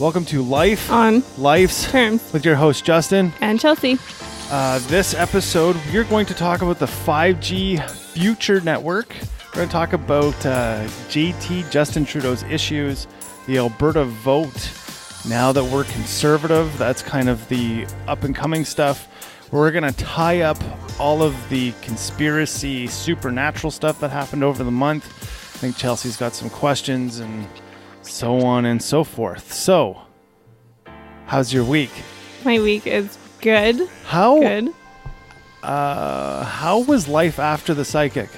Welcome to Life on Life's Terms with your host Justin and Chelsey. This episode, we're going to talk about the 5G Future Network. We're going to talk about Justin Trudeau's issues, the Alberta vote. Now that we're conservative, that's kind of the up-and-coming stuff. We're going to tie up all of the conspiracy, supernatural stuff that happened over the month. I think Chelsey's got some questions and so on and so forth. So, how's your week? My week is good. Good. How was life after the psychic?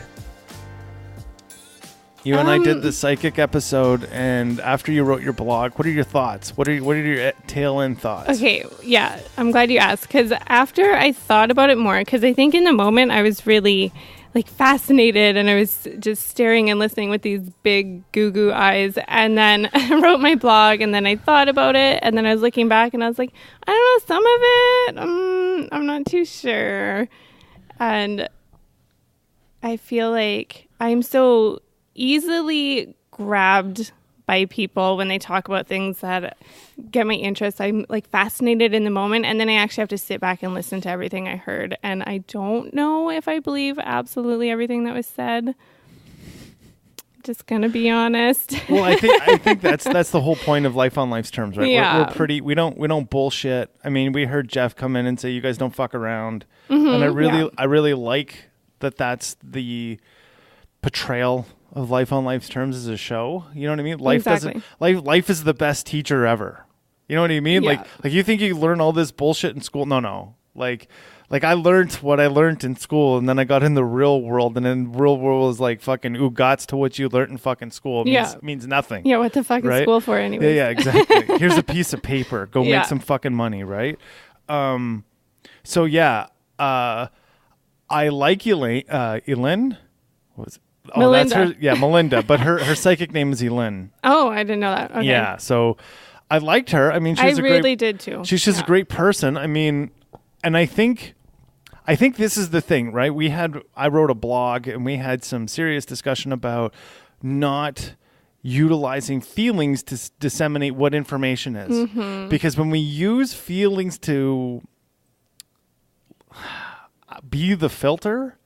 You and I did the psychic episode, and after you wrote your blog, what are your thoughts? What are your tail end thoughts? Okay, yeah, I'm glad you asked, because after I thought about it more, because I think in the moment I was really fascinated, and I was just staring and listening with these big goo eyes, and then I wrote my blog, and then I thought about it, and then I was looking back, and I was like, I don't know, some of it, I'm not too sure, and I feel like I'm so easily grabbed by people when they talk about things that get my interest. I'm fascinated in the moment, and then I actually have to sit back and listen to everything I heard, and I don't know if I believe absolutely everything that was said. Just gonna be honest. Well, I think that's the whole point of Life on Life's Terms, right? Yeah. We don't bullshit. I mean, we heard Jeff come in and say you guys don't fuck around, and I really like that. That's the portrayal of Life on Life's Terms as a show. You know what I mean? Life is the best teacher ever. You know what I mean? Yeah. Like you think you learn all this bullshit in school? No. Like I learned what I learned in school, and then I got in the real world, and then real world was like fucking ugats to what you learned in fucking school. Means nothing. Yeah, what the fuck is school for anyway? Yeah, exactly. Here's a piece of paper. Go make some fucking money, right? So yeah, I like Elaine. What was it? Oh, Melinda. That's her. Yeah, Melinda. But her psychic name is Elaine. Oh, I didn't know that. Okay. Yeah, so I liked her. I mean, I really did too. She's just a great person. I mean, and I think this is the thing, right? I wrote a blog, and we had some serious discussion about not utilizing feelings to disseminate what information is. Mm-hmm. Because when we use feelings to be the filter,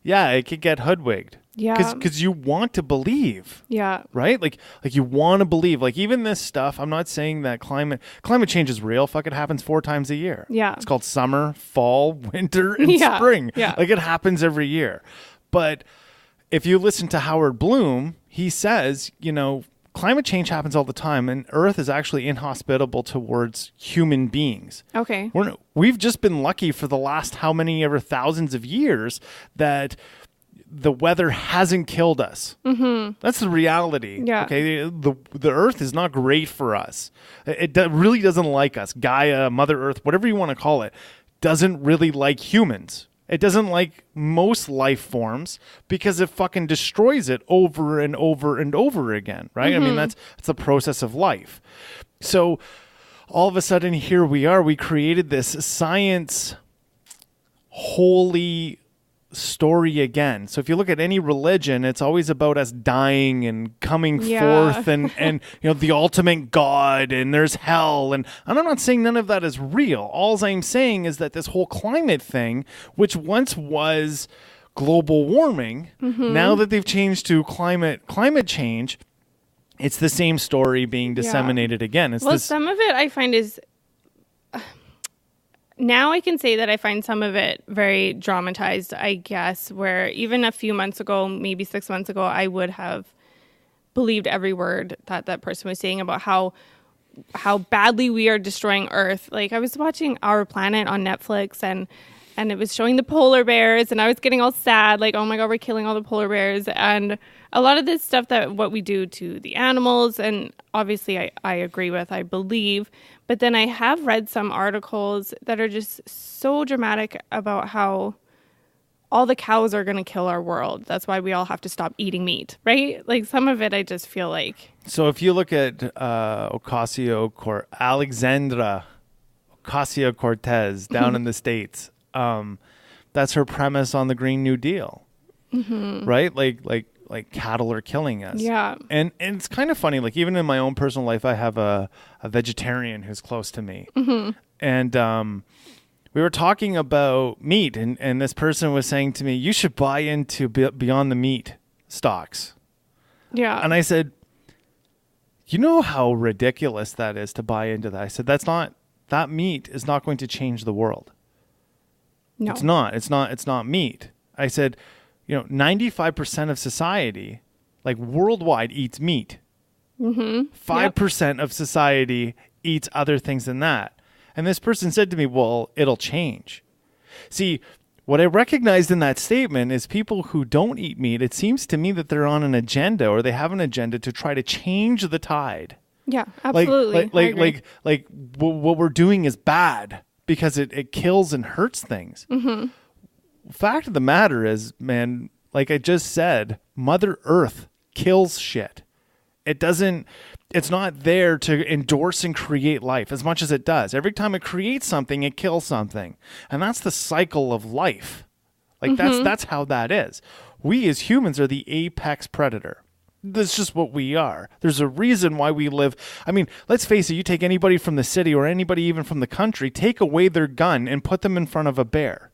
yeah, it could get hoodwigged. Yeah. Because you want to believe. Yeah. Right? Like you want to believe. Like even this stuff, I'm not saying that climate change is real. Fuck, it happens 4 times a year. Yeah. It's called summer, fall, winter, and spring. Yeah. Like it happens every year. But if you listen to Howard Bloom, he says, climate change happens all the time, and Earth is actually inhospitable towards human beings. Okay. We've just been lucky for the last how many ever thousands of years that the weather hasn't killed us. Mm-hmm. That's the reality. Yeah. Okay. The Earth is not great for us. It really doesn't like us. Gaia, Mother Earth, whatever you want to call it, doesn't really like humans. It doesn't like most life forms because it fucking destroys it over and over and over again. Right. Mm-hmm. I mean, that's the process of life. So all of a sudden here we are. We created this science holy story again. So if you look at any religion, it's always about us dying and coming forth and the ultimate God, and there's hell, and I'm not saying none of that is real. All I'm saying is that this whole climate thing, which once was global warming, now that they've changed to climate change, it's the same story being disseminated again. Some of it I find is now I can say that I find some of it very dramatized, I guess, where even a few months ago, maybe 6 months ago, I would have believed every word that person was saying about how badly we are destroying Earth. Like, I was watching Our Planet on Netflix, and it was showing the polar bears, and I was getting all sad, like, oh my God, we're killing all the polar bears. And a lot of this stuff what we do to the animals, and obviously I agree with, I believe. But then I have read some articles that are just so dramatic about how all the cows are going to kill our world. That's why we all have to stop eating meat, right? Like some of it, I just feel like. So if you look at Alexandra Ocasio-Cortez down in the States, that's her premise on the Green New Deal, right? Like like cattle are killing us. Yeah. And it's kind of funny, like even in my own personal life, I have a vegetarian who's close to me. And we were talking about meat, and this person was saying to me, you should buy into Beyond the Meat stocks. Yeah. And I said, you know how ridiculous that is to buy into that? I said, that meat is not going to change the world. No. It's not meat. I said, 95% of society, like worldwide, eats meat. 5% of society eats other things than that. And this person said to me, well, it'll change. See, what I recognized in that statement is people who don't eat meat, it seems to me that they're on an agenda, or they have an agenda to try to change the tide. Yeah, absolutely. Like what we're doing is bad because it kills and hurts things. Fact of the matter is, man, like I just said, Mother Earth kills shit. It's not there to endorse and create life as much as it does. Every time it creates something, it kills something. And that's the cycle of life. Like that's how that is. We as humans are the apex predator. That's just what we are. There's a reason why we live. I mean, let's face it, you take anybody from the city or anybody even from the country, take away their gun and put them in front of a bear.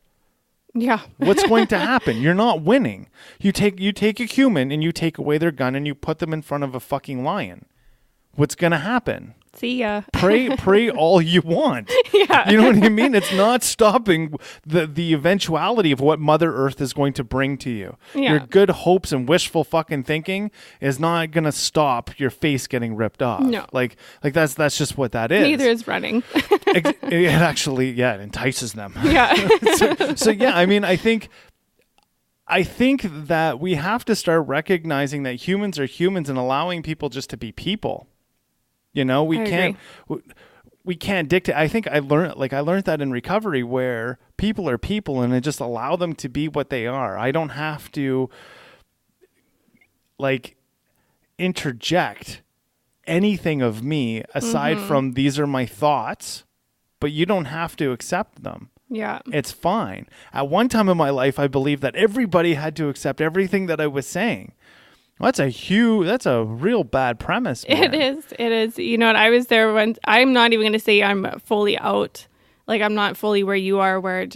Yeah. What's going to happen? You're not winning. You take a human and you take away their gun and you put them in front of a fucking lion. What's going to happen? See ya. Pray all you want. Yeah. You know what I mean? It's not stopping the eventuality of what Mother Earth is going to bring to you. Yeah. Your good hopes and wishful fucking thinking is not going to stop your face getting ripped off. No. Like that's just what that is. Neither is running. It actually, it entices them. Yeah. so yeah, I mean, I think that we have to start recognizing that humans are humans and allowing people just to be people. We can't dictate. I think I learned that in recovery, where people are people and I just allow them to be what they are. I don't have to interject anything of me aside from these are my thoughts, but you don't have to accept them. Yeah. It's fine. At one time in my life, I believed that everybody had to accept everything that I was saying. That's a real bad premise, man. It is. You know what? I was there when, I'm not even going to say I'm fully out. Like, I'm not fully where you are, where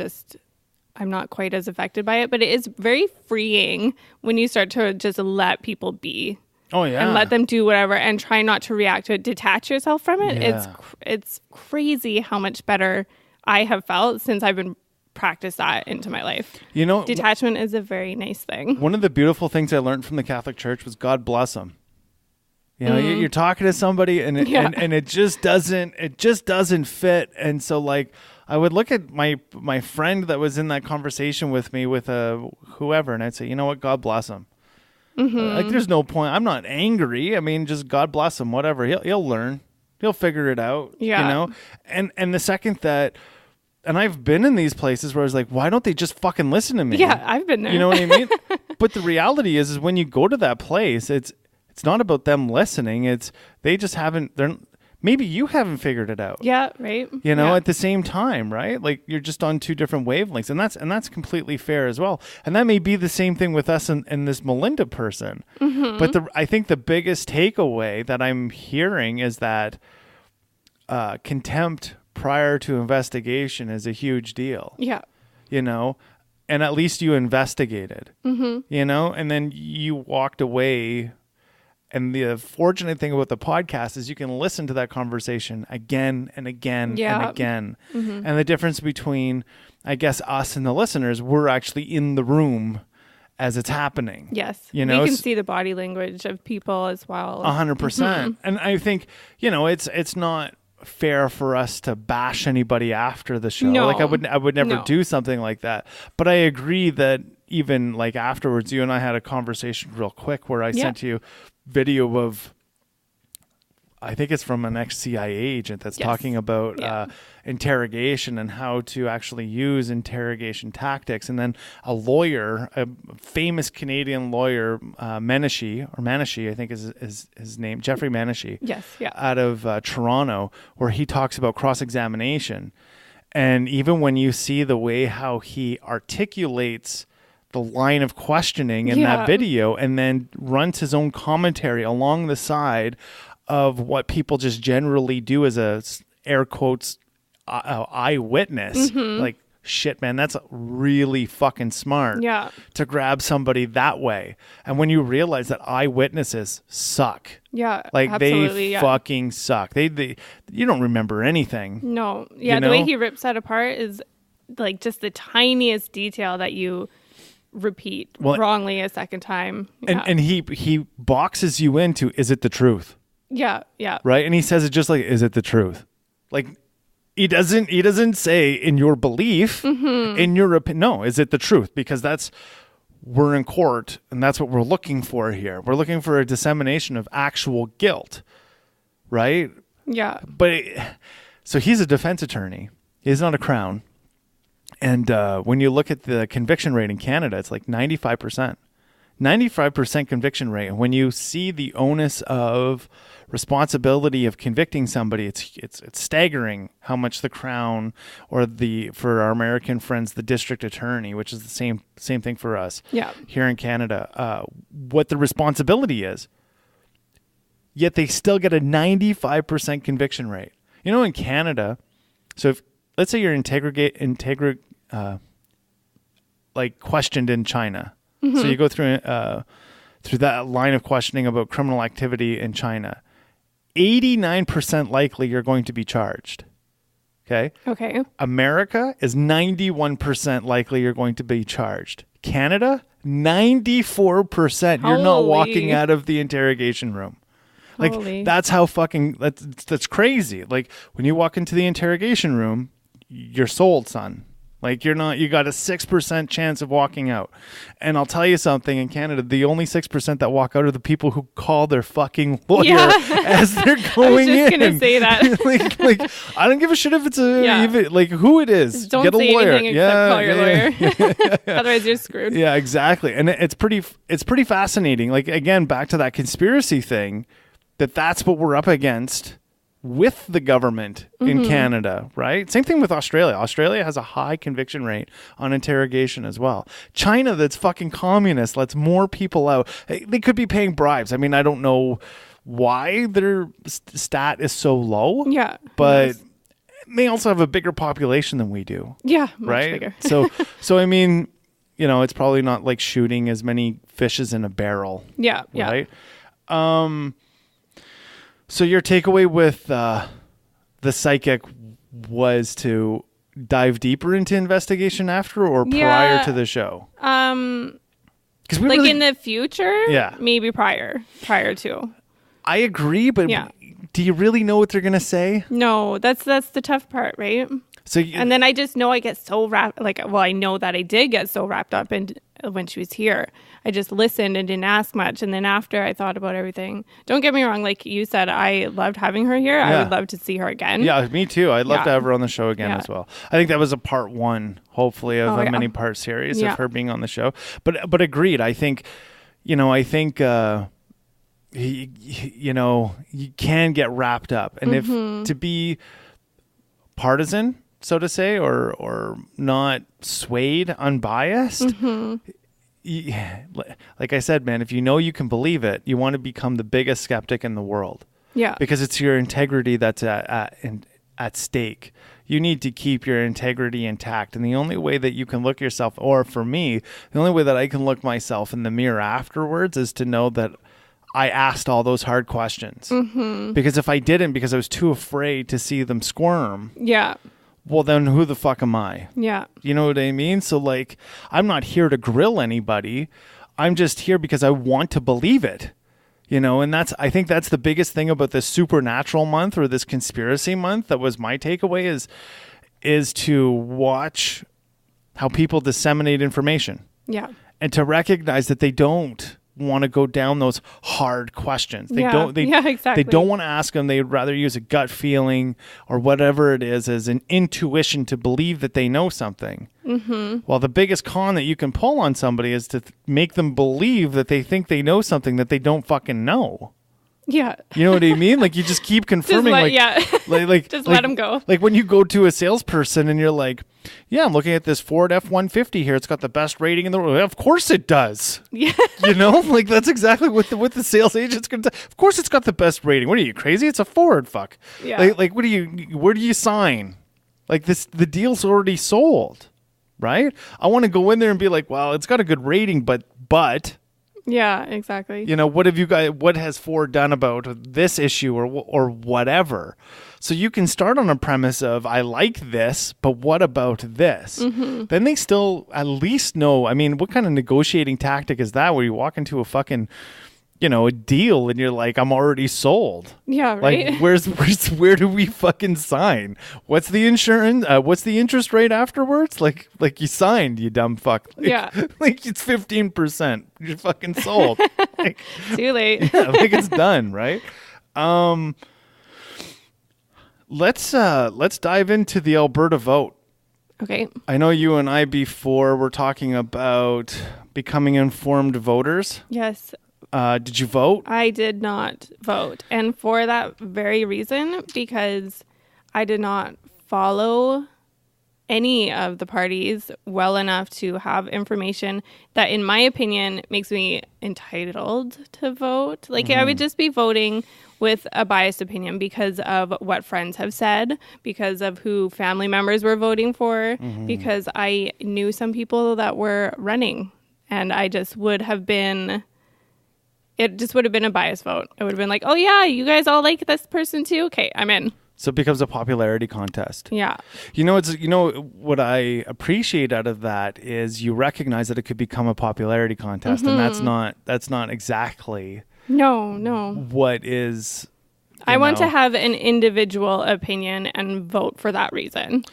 I'm not quite as affected by it, but it is very freeing when you start to just let people be. Oh, yeah. And let them do whatever and try not to react to it, detach yourself from it. Yeah. It's crazy how much better I have felt since I've been practice that into my life. Detachment is a very nice thing. One of the beautiful things I learned from the Catholic Church was God bless them. You're talking to somebody and it just doesn't fit. And so like I would look at my friend that was in that conversation with me with whoever, and I'd say, you know what, God bless him. Like there's no point. I'm not angry. I mean, just God bless him. Whatever. He'll learn. He'll figure it out. Yeah. And the second that. And I've been in these places where I was like, why don't they just fucking listen to me? Yeah, I've been there. You know what I mean? But the reality is when you go to that place, it's not about them listening. They just maybe you haven't figured it out. Yeah, right. At the same time, right? Like you're just on two different wavelengths, and that's completely fair as well. And that may be the same thing with us and this Melinda person. But I think the biggest takeaway that I'm hearing is that contempt prior to investigation is a huge deal. Yeah. And at least you investigated, and then you walked away. And the fortunate thing about the podcast is you can listen to that conversation again and again and again. And the difference between, I guess, us and the listeners, we're actually in the room as it's happening. Yes. You can see the body language of people as well. 100%. And I think, it's not fair for us to bash anybody after the show. No. Like I would never do something like that. But I agree that even like afterwards, you and I had a conversation real quick where I sent you video of, I think it's from an ex-CIA agent that's talking about interrogation and how to actually use interrogation tactics. And then a lawyer, a famous Canadian lawyer, Manishee, I think is his name, Jeffrey Manishee, out of Toronto, where he talks about cross-examination. And even when you see the way how he articulates the line of questioning in that video, and then runs his own commentary along the side of what people just generally do as a air quotes eyewitness. Like, shit, man, that's really fucking smart to grab somebody that way. And when you realize that eyewitnesses suck. Yeah, like absolutely, they fucking suck. They you don't remember anything. No. Yeah, the way he rips that apart is like just the tiniest detail that you repeat wrongly a second time. Yeah. And he boxes you into, is it the truth? Yeah. Right? And he says it just like, is it the truth? Like, he doesn't say in your belief, in your opinion. No, is it the truth? Because we're in court, and that's what we're looking for here. We're looking for a dissemination of actual guilt, right? Yeah. But so he's a defense attorney. He's not a crown. And when you look at the conviction rate in Canada, it's like 95%. 95% conviction rate. And when you see the onus of responsibility of convicting somebody, it's staggering how much the Crown or for our American friends, the district attorney, which is the same thing for us here in Canada, what the responsibility is. Yet they still get a 95% conviction rate. You know, in Canada, so if let's say you're questioned in China. So you go through that line of questioning about criminal activity in China. 89% likely you're going to be charged. Okay. America is 91% likely you're going to be charged. Canada, 94% you're not walking out of the interrogation room. Like, that's how fucking that's crazy. Like, when you walk into the interrogation room, you're sold, son. Like, you got a 6% chance of walking out. And Like, I'll tell you something, in Canada, the only 6% that walk out are the people who call their fucking lawyer as they're going in. I was just going to say that. like, I don't give a shit if it's who it is. Just don't get a say lawyer. anything except call your lawyer. Otherwise you're screwed. Yeah, exactly. And it's pretty fascinating. Like, again, back to that conspiracy thing, that's what we're up against with the government in Canada, right? Same thing with Australia. Australia has a high conviction rate on interrogation as well. China, that's fucking communist, lets more people out. They could be paying bribes. I mean, I don't know why their stat is so low. Yeah. But they also have a bigger population than we do. Yeah, much right? bigger. so I mean, it's probably not like shooting as many fishes in a barrel. Yeah. Right? So your takeaway with the psychic was to dive deeper into investigation after or prior to the show? Because in the future, maybe prior to. I agree, but do you really know what they're gonna say? No, that's the tough part, right? So and then I just know I get so wrapped. I know that I did get so wrapped up in when she was here. I just listened and didn't ask much. And then after I thought about everything, don't get me wrong. Like you said, I loved having her here. I would love to see her again. Yeah, me too. I'd love to have her on the show again as well. I think that was a part one, hopefully, of a many-part series of her being on the show. But agreed. I think, you can get wrapped up. And if to be partisan, so to say, or not swayed, unbiased, like I said, man, if you know you can believe it, you want to become the biggest skeptic in the world. Yeah. Because it's your integrity that's at stake. You need to keep your integrity intact. And the only way that you can look yourself, or for me, the only way that I can look myself in the mirror afterwards is to know that I asked all those hard questions. Because if I didn't, because I was too afraid to see them squirm. Yeah. Well, then who the fuck am I? Yeah. You know what I mean? So, like, I'm not here to grill anybody. I'm just here because I want to believe it. And I think that's the biggest thing about this supernatural month or this conspiracy month. That was my takeaway is to watch how people disseminate information. Yeah. And to recognize that they don't want to go down those hard questions. They don't exactly. They don't want to ask them. They'd rather use a gut feeling or whatever it is as an intuition to believe that they know something. Well, the biggest con that you can pull on somebody is to make them believe that they think they know something that they don't fucking know. Yeah. You know what I mean? Like you just keep confirming. Just let them go. Like when you go to a salesperson and you're like, yeah, I'm looking at this Ford F-150 here. It's got the best rating in the world. Of course it does. Yeah. You know, like that's exactly what the sales agent's going to do. Of course it's got the best rating. What are you, crazy? It's a Ford. Fuck. Yeah. Like where do you sign? Like the deal's already sold, right? I want to go in there and be like, well, it's got a good rating, but. Yeah, exactly. You know, what has Ford done about this issue or whatever? So you can start on a premise of, I like this, but what about this? Mm-hmm. Then they still at least know. I mean, what kind of negotiating tactic is that where you walk into a fucking, you know, a deal and you're like, I'm already sold. Yeah, right. Like, where do we fucking sign? What's the insurance? What's the interest rate afterwards? Like you signed, you dumb fuck. Like, yeah. Like it's 15%. You're fucking sold. Like, too late. Yeah, like it's done, right? Let's dive into the Alberta vote. Okay. I know you and I before were talking about becoming informed voters. Yes. Did you vote? I did not vote. And for that very reason, because I did not follow any of the parties well enough to have information that, in my opinion, makes me entitled to vote. Like, I would just be voting with a biased opinion because of what friends have said, because of who family members were voting for, because I knew some people that were running. And I just would have been... It just would have been a biased vote. It would have been like, oh, yeah, you guys all like this person too? Okay, I'm in. So it becomes a popularity contest. Yeah. You know, what I appreciate out of that is you recognize that it could become a popularity contest, and that's not exactly what is. I want to have an individual opinion and vote for that reason.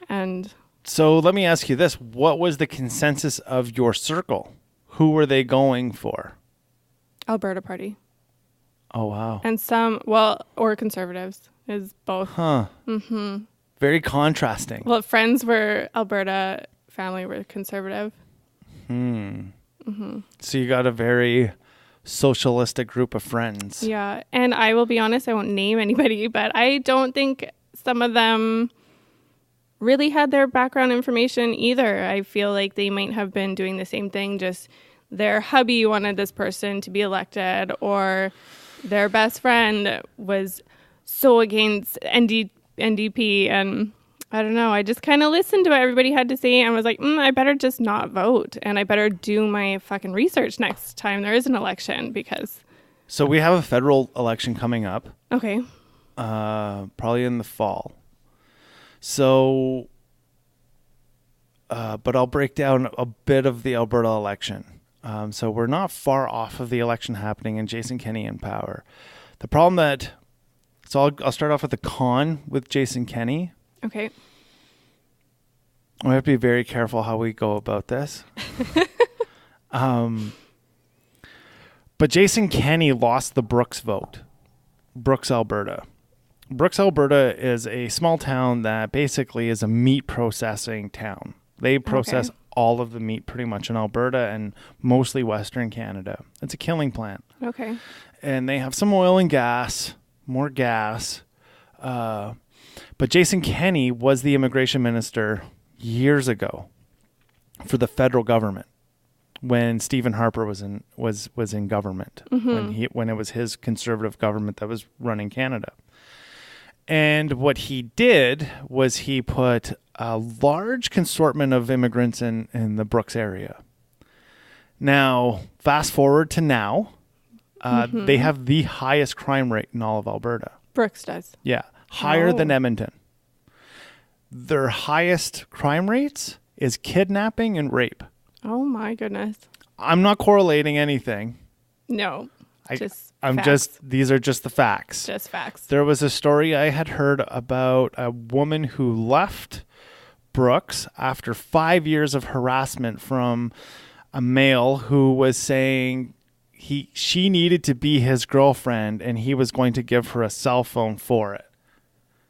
And so let me ask you this: what was the consensus of your circle? Who were they going for? Alberta Party. Oh, wow. And or conservatives is both. Huh. Mm-hmm. Very contrasting. Well, friends were Alberta, family were conservative. So you got a very socialistic group of friends. Yeah. And I will be honest, I won't name anybody, but I don't think some of them really had their background information either. I feel like they might have been doing the same thing, just their hubby wanted this person to be elected, or their best friend was so against NDP. And I don't know. I just kind of listened to what everybody had to say and was like, I better just not vote. And I better do my fucking research next time there is an election because. So we have a federal election coming up. Okay. Probably in the fall. So, but I'll break down a bit of the Alberta election. So we're not far off of the election happening and Jason Kenney in power. The problem I'll start off with the con with Jason Kenney. Okay. We have to be very careful how we go about this. But Jason Kenney lost the Brooks vote. Brooks, Alberta. Brooks, Alberta is a small town that basically is a meat processing town. They process all of the meat pretty much in Alberta and mostly Western Canada. It's a killing plant. Okay. And they have some oil and gas, more gas. But Jason Kenney was the immigration minister years ago for the federal government when Stephen Harper was in government, when it was his conservative government that was running Canada. And what he did was he put a large consortment of immigrants in the Brooks area. Now, fast forward to now, they have the highest crime rate in all of Alberta. Brooks does. Yeah, higher than Edmonton. Their highest crime rates is kidnapping and rape. Oh my goodness. I'm not correlating anything. No. These are just the facts. Just facts. There was a story I had heard about a woman who left Brooks after 5 years of harassment from a male who was saying she needed to be his girlfriend and he was going to give her a cell phone for it.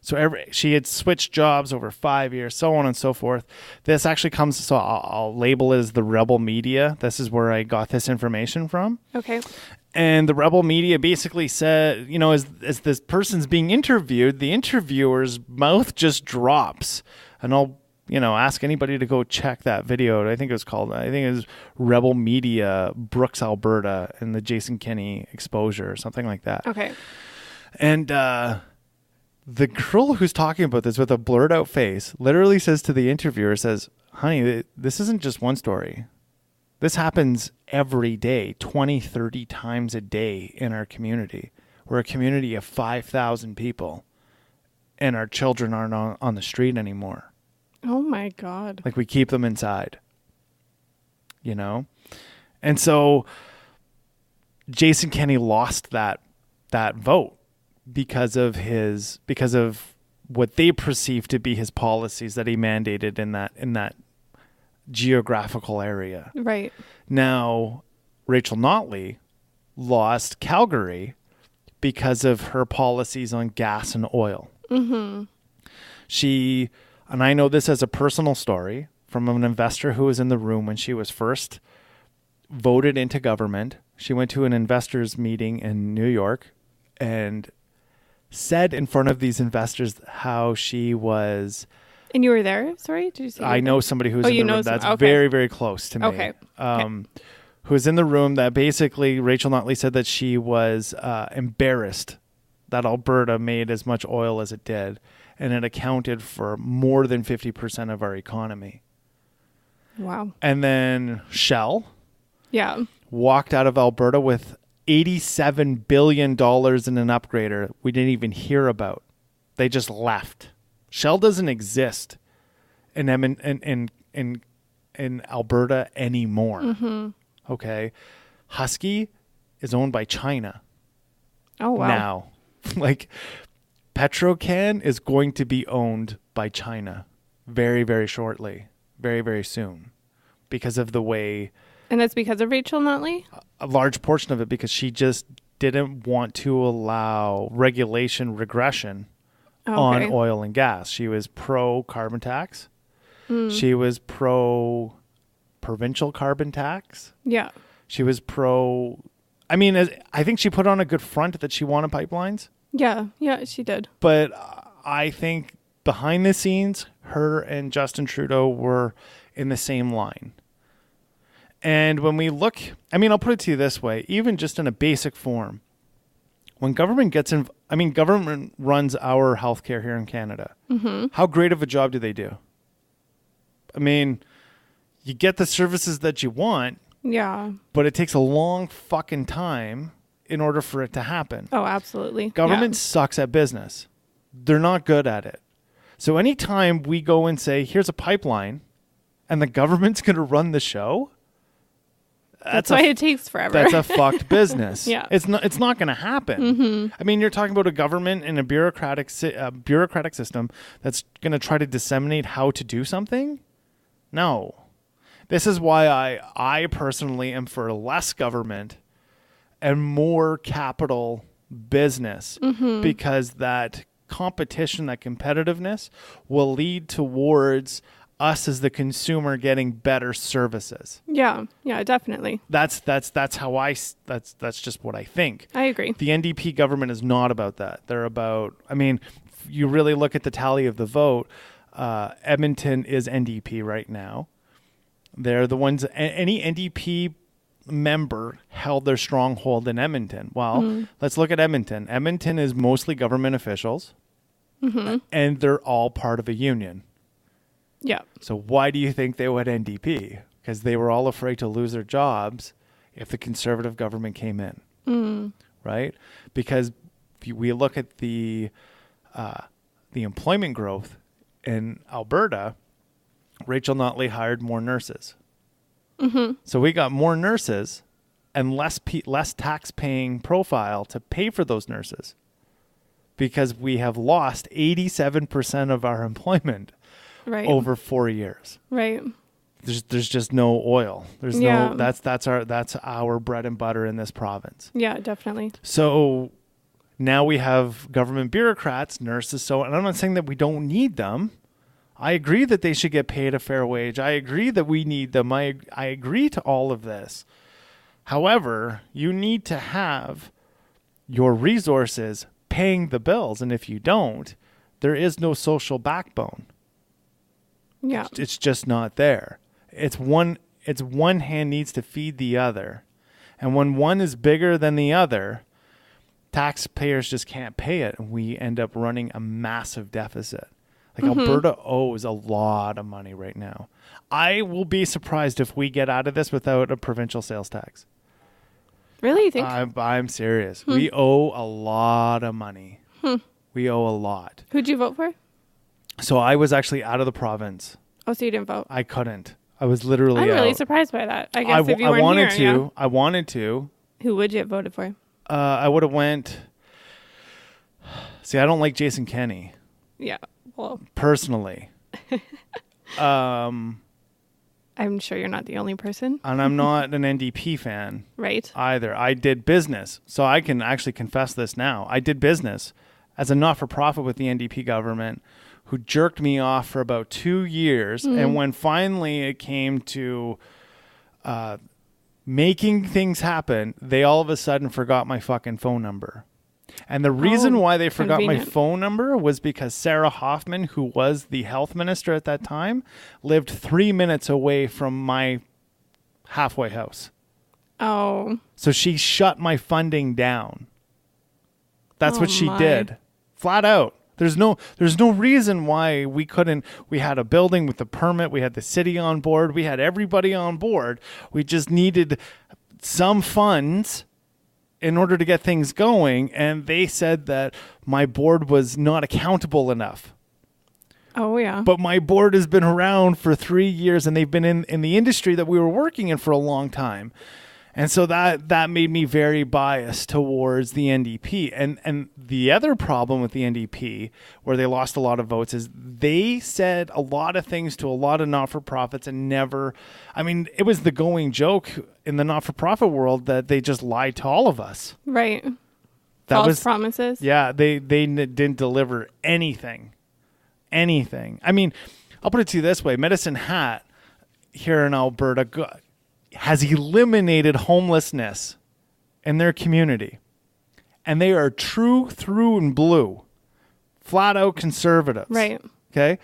So she had switched jobs over 5 years, so on and so forth. This actually comes, so I'll label it as the rebel media. This is where I got this information from. Okay. And the rebel media basically said, as this person's being interviewed, the interviewer's mouth just drops. And I'll, ask anybody to go check that video. I think it was Rebel Media, Brooks, Alberta, and the Jason Kenney exposure or something like that. Okay. And the girl who's talking about this with a blurred out face literally says to the interviewer, honey, this isn't just one story. This happens every day, 20, 30 times a day in our community. We're a community of 5,000 people, and our children aren't on the street anymore. Oh, my God. Like, we keep them inside, And so Jason Kenney lost that vote because of what they perceive to be his policies that he mandated in that geographical area. Right. Now, Rachel Notley lost Calgary because of her policies on gas and oil. Mm-hmm. And I know this as a personal story from an investor who was in the room when she was first voted into government. She went to an investors meeting in New York and said in front of these investors how she was... And you were there? Sorry, did you say? I know somebody who's in the room that's very, very close to me. Okay. Who was in the room that basically Rachel Notley said that she was embarrassed that Alberta made as much oil as it did, and it accounted for more than 50% of our economy. Wow. And then Shell walked out of Alberta with $87 billion in an upgrader we didn't even hear about. They just left. Shell doesn't exist in Alberta anymore. Mm-hmm. Okay. Husky is owned by China. Oh, wow. Now, Petrocan is going to be owned by China very, very shortly, very, very soon, because of the way... And that's because of Rachel Notley? A large portion of it, because she just didn't want to allow regulation regression on oil and gas. She was pro-carbon tax. She was pro-provincial carbon tax. Yeah. She was pro... I think she put on a good front that she wanted pipelines. Yeah, she did. But I think behind the scenes, her and Justin Trudeau were in the same line. And when we look, I'll put it to you this way, even just in a basic form, when government government runs our healthcare here in Canada. Mm-hmm. How great of a job do they do? You get the services that you want. Yeah. But it takes a long fucking time in order for it to happen. Oh, absolutely. Government sucks at business. They're not good at it. So anytime we go and say, here's a pipeline, and the government's going to run the show, that's why it takes forever. That's a fucked business. Yeah. It's not going to happen. Mm-hmm. You're talking about a government and a bureaucratic system that's going to try to disseminate how to do something? No. This is why I personally am for less government and more capital business, because that competition, that competitiveness will lead towards us as the consumer getting better services. Yeah, definitely. That's how that's just what I think. I agree. The NDP government is not about that. They're about, you really look at the tally of the vote, Edmonton is NDP right now. They're the ones, any NDP member held their stronghold in Edmonton. Well, let's look at Edmonton. Edmonton is mostly government officials, and they're all part of a union. Yeah. So why do you think they went NDP? Because they were all afraid to lose their jobs if the Conservative government came in, right? Because we look at the employment growth in Alberta. Rachel Notley hired more nurses. So we got more nurses and less tax-paying profile to pay for those nurses, because we have lost 87% of our employment over 4 years. Right. There's just no oil. There's no that's our bread and butter in this province. Yeah, definitely. So now we have government bureaucrats, nurses. And I'm not saying that we don't need them. I agree that they should get paid a fair wage. I agree that we need them. I agree to all of this. However, you need to have your resources paying the bills. And if you don't, there is no social backbone. Yeah. It's just not there. It's one hand needs to feed the other. And when one is bigger than the other, taxpayers just can't pay it. And we end up running a massive deficit. Like Alberta owes a lot of money right now. I will be surprised if we get out of this without a provincial sales tax. Really? You think? I'm serious. We owe a lot of money. We owe a lot. Who'd you vote for? So I was actually out of the province. Oh, so you didn't vote? I couldn't. I was literally I'm really out. surprised by that. I guess if you weren't wanted here, to. I wanted to. Who would you have voted for? I would have went. See, I don't like Jason Kenney. Yeah. Well, personally. I'm sure you're not the only person. And I'm not an NDP fan. Right. Either. I did business. So I can actually confess this now. I did business as a not-for-profit with the NDP government, who jerked me off for about 2 years. And when finally it came to making things happen, they all of a sudden forgot my fucking phone number. And the reason why they forgot my phone number was because Sarah Hoffman, who was the health minister at that time, lived 3 minutes away from my halfway house. Oh. So she shut my funding down. That's what she did. Flat out. There's no reason why we couldn't. We had a building with the permit. We had the city on board. We had everybody on board. We just needed some funds in order to get things going. And they said that my board was not accountable enough. Oh, yeah. But my board has been around for 3 years, and they've been in the industry that we were working in for a long time. And so that made me very biased towards the NDP. And the other problem with the NDP, where they lost a lot of votes, is they said a lot of things to a lot of not-for-profits and never... I mean, it was the going joke in the not-for-profit world that they just lied to all of us. Right. False promises. Yeah, they didn't deliver anything. Anything. I mean, I'll put it to you this way. Medicine Hat here in Alberta has eliminated homelessness in their community. And they are true through and blue, flat out conservatives. Right. Okay.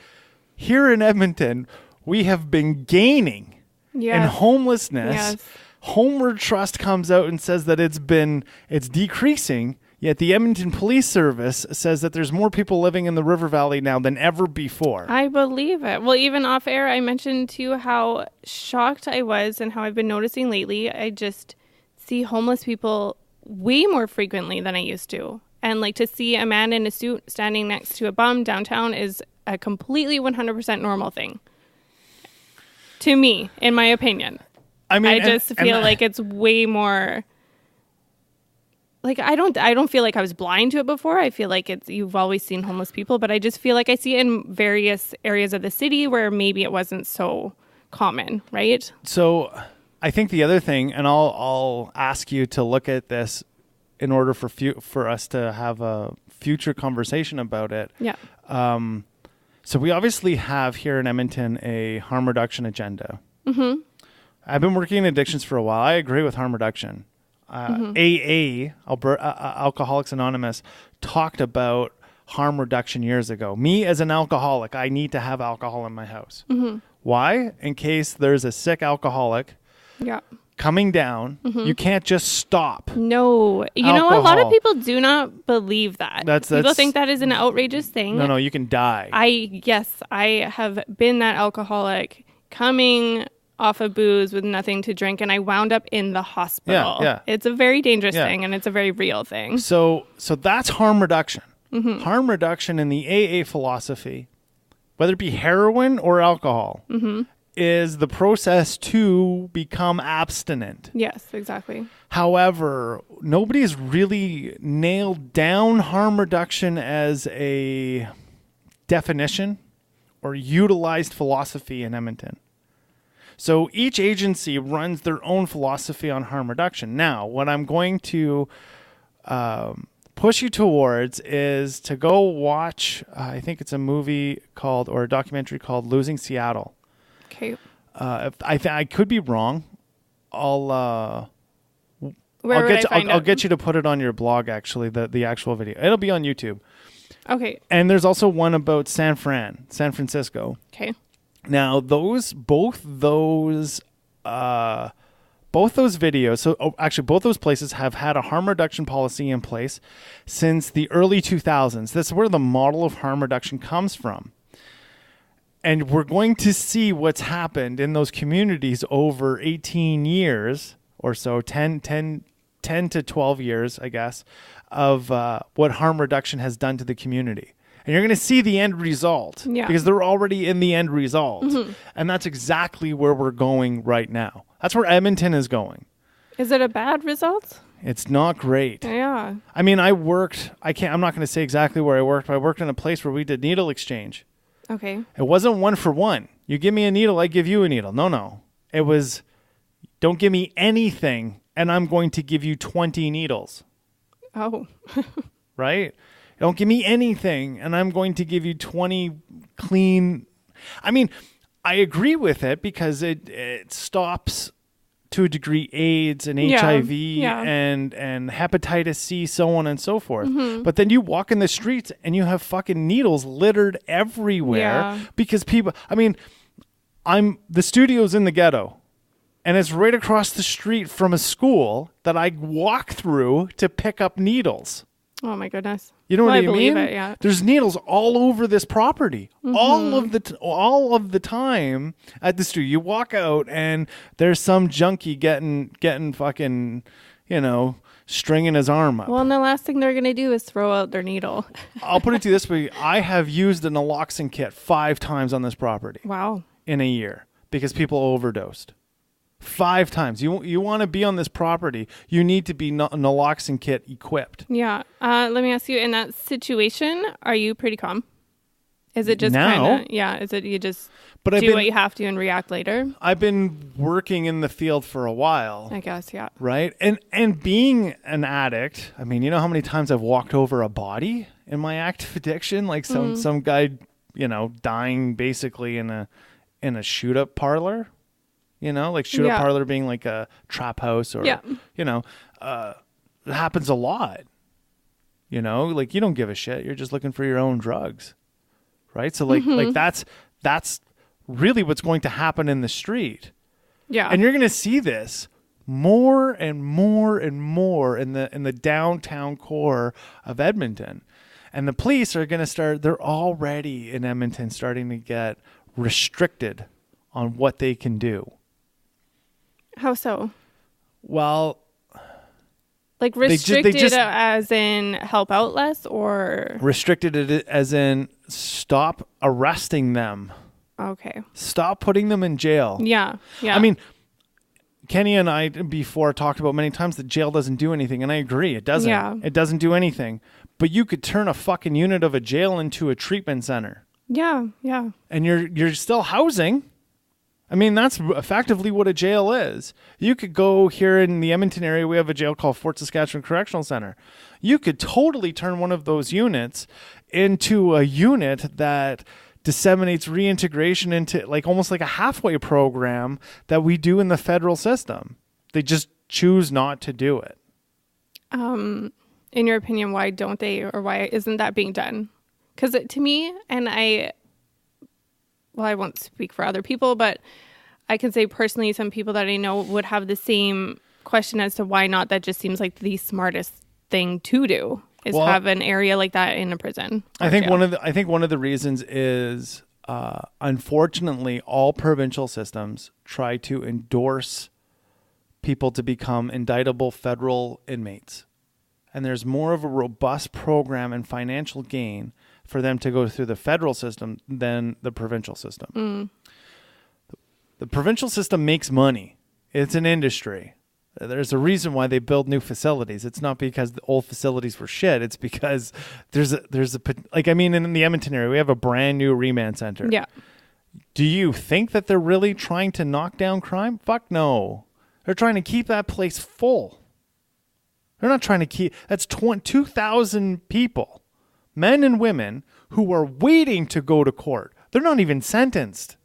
Here in Edmonton, we have been gaining in homelessness. Yes. Homeward Trust comes out and says that it's decreasing. Yet the Edmonton Police Service says that there's more people living in the River Valley now than ever before. I believe it. Well, even off air, I mentioned to you how shocked I was and how I've been noticing lately. I just see homeless people way more frequently than I used to. And like to see a man in a suit standing next to a bum downtown is a completely 100% normal thing. To me, in my opinion. I mean, I just feel like it's way more... Like, I don't feel like I was blind to it before. I feel like you've always seen homeless people, but I just feel like I see it in various areas of the city where maybe it wasn't so common, right? So I think the other thing, and I'll ask you to look at this in order for us to have a future conversation about it. Yeah. So we obviously have here in Edmonton a harm reduction agenda. Mm-hmm. I've been working in addictions for a while. I agree with harm reduction. AA, Alberta, Alcoholics Anonymous, talked about harm reduction years ago. Me as an alcoholic, I need to have alcohol in my house. Mm-hmm. Why? In case there's a sick alcoholic coming down, you can't just stop. No. You know, a lot of people do not believe that. People think that is an outrageous thing. No, you can die. I have been that alcoholic coming off of booze with nothing to drink, and I wound up in the hospital. Yeah. It's a very dangerous thing, and it's a very real thing. So that's harm reduction. Mm-hmm. Harm reduction in the AA philosophy, whether it be heroin or alcohol, is the process to become abstinent. Yes, exactly. However, nobody's really nailed down harm reduction as a definition or utilized philosophy in Edmonton. So each agency runs their own philosophy on harm reduction. Now, what I'm going to push you towards is to go watch, I think it's a movie called, or a documentary called Losing Seattle. Okay. I could be wrong. I'll Where would I find I'll it? get you to put it on your blog, actually, the actual video. It'll be on YouTube. Okay. And there's also one about San Francisco. Okay. Now, both those videos, actually both those places have had a harm reduction policy in place since the early 2000s. That's where the model of harm reduction comes from. And we're going to see what's happened in those communities over 18 years or so, 10 to 12 years, I guess, of what harm reduction has done to the community. And you're going to see the end result because they're already in the end result. Mm-hmm. And that's exactly where we're going right now. That's where Edmonton is going. Is it a bad result? It's not great. Yeah. I mean, I'm not going to say exactly where I worked, but I worked in a place where we did needle exchange. Okay. It wasn't 1 for 1. You give me a needle, I give you a needle. No. It was, don't give me anything, and I'm going to give you 20 needles. Oh. Right? Don't give me anything, and I'm going to give you 20 clean. I mean, I agree with it because it stops, to a degree, AIDS and HIV and hepatitis C, so on and so forth. Mm-hmm. But then you walk in the streets and you have fucking needles littered everywhere because people, I mean, the studio's in the ghetto and it's right across the street from a school that I walk through to pick up needles. Oh my goodness. You know what I mean? It, yeah. There's needles all over this property. Mm-hmm. All of the time at the studio. You walk out and there's some junkie getting fucking, stringing his arm up. Well, and the last thing they're going to do is throw out their needle. I'll put it to you this way. I have used a naloxone kit 5 times on this property. Wow. In a year because people overdosed. 5 times. You want to be on this property, you need to be naloxone kit equipped. Yeah. Let me ask you, in that situation, are you pretty calm? Is it just now? Is it you just do what you have to and react later? I've been working in the field for a while. I guess, yeah. Right? And being an addict, I mean, you know how many times I've walked over a body in my active addiction? Like some guy, dying basically in a shoot-up parlor? Like shoot-up parlor being like a trap house or, it happens a lot. Like you don't give a shit. You're just looking for your own drugs. Right? So like that's really what's going to happen in the street. Yeah. And you're going to see this more and more and more in the downtown core of Edmonton. And the police are going to they're already in Edmonton starting to get restricted on what they can do. How so? Well, like restricted as in help out less, or restricted as in stop arresting them. Okay. Stop putting them in jail. Yeah. I mean, Kenny and I before talked about many times that jail doesn't do anything, and I agree, it doesn't. Yeah. It doesn't do anything. But you could turn a fucking unit of a jail into a treatment center. Yeah. And you're still housing. I mean, that's effectively what a jail is. You could go here in the Edmonton area. We have a jail called Fort Saskatchewan Correctional Center. You could totally turn one of those units into a unit that disseminates reintegration into almost like a halfway program that we do in the federal system. They just choose not to do it. In your opinion, why don't they, or why isn't that being done? Because to me, and I won't speak for other people, but I can say personally, some people that I know would have the same question as to why not. That just seems like the smartest thing to do is have an area like that in a prison. I think one of the reasons is, unfortunately, all provincial systems try to endorse people to become indictable federal inmates. And there's more of a robust program and financial gain for them to go through the federal system than the provincial system. Mm. The provincial system makes money. It's an industry. There's a reason why they build new facilities. It's not because the old facilities were shit. It's because in the Edmonton area, we have a brand new remand center. Yeah. Do you think that they're really trying to knock down crime? Fuck no. They're trying to keep that place full. They're not trying to keep... That's 2,000 people, men and women, who are waiting to go to court. They're not even sentenced.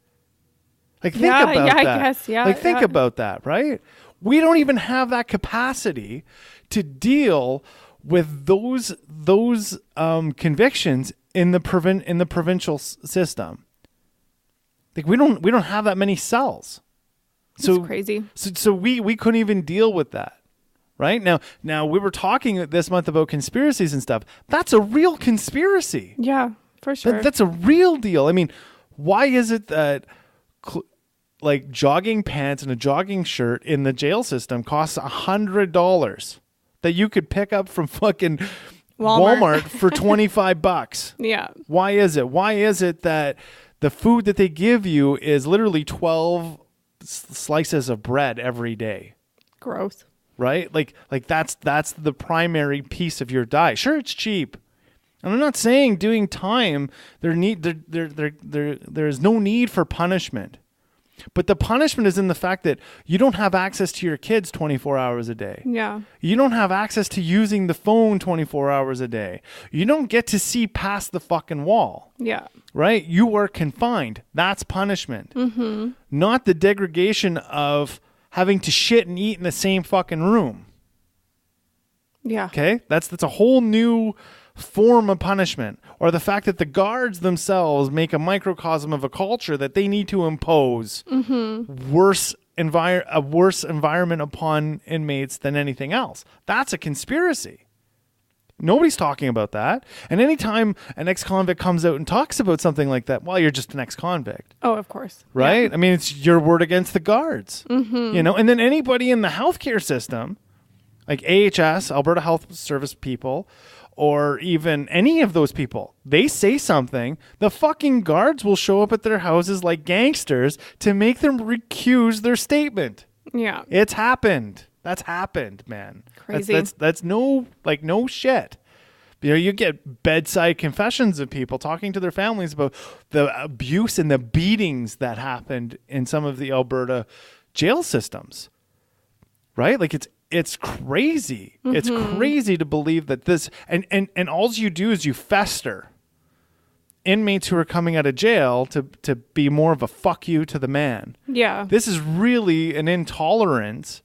Think about that. I guess, yeah. Think about that, right? We don't even have that capacity to deal with those convictions in the provincial system. Like we don't have that many cells. So it's crazy. So we couldn't even deal with that. Right? Now we were talking this month about conspiracies and stuff. That's a real conspiracy. Yeah, for sure. That's a real deal. I mean, why is it that like jogging pants and a jogging shirt in the jail system costs $100 that you could pick up from fucking Walmart for $25? Yeah. Why is it? Why is it that the food that they give you is literally 12 slices of bread every day? Gross. Right? Like that's the primary piece of your diet. Sure, it's cheap. And I'm not saying doing time, there is no need for punishment. But the punishment is in the fact that you don't have access to your kids 24 hours a day. Yeah. You don't have access to using the phone 24 hours a day. You don't get to see past the fucking wall. Yeah. Right? You are confined. That's punishment. Mm-hmm. Not the degradation of having to shit and eat in the same fucking room. Yeah. Okay? That's a whole new form of punishment. Or the fact that the guards themselves make a microcosm of a culture that they need to impose a worse environment upon inmates than anything else. That's a conspiracy. Nobody's talking about that. And anytime an ex-convict comes out and talks about something like that, well, you're just an ex-convict. Oh, of course. Right? Yeah. I mean, it's your word against the guards. Mm-hmm. You know, and then anybody in the healthcare system, like AHS, Alberta Health Service people, or even any of those people, they say something, the fucking guards will show up at their houses like gangsters to make them recuse their statement. Yeah. It's happened. That's happened, man. Crazy. That's no shit. You know, you get bedside confessions of people talking to their families about the abuse and the beatings that happened in some of the Alberta jail systems. Right? Like it's crazy. Mm-hmm. It's crazy to believe that this and all you do is you fester inmates who are coming out of jail to be more of a fuck you to the man. Yeah. This is really an intolerance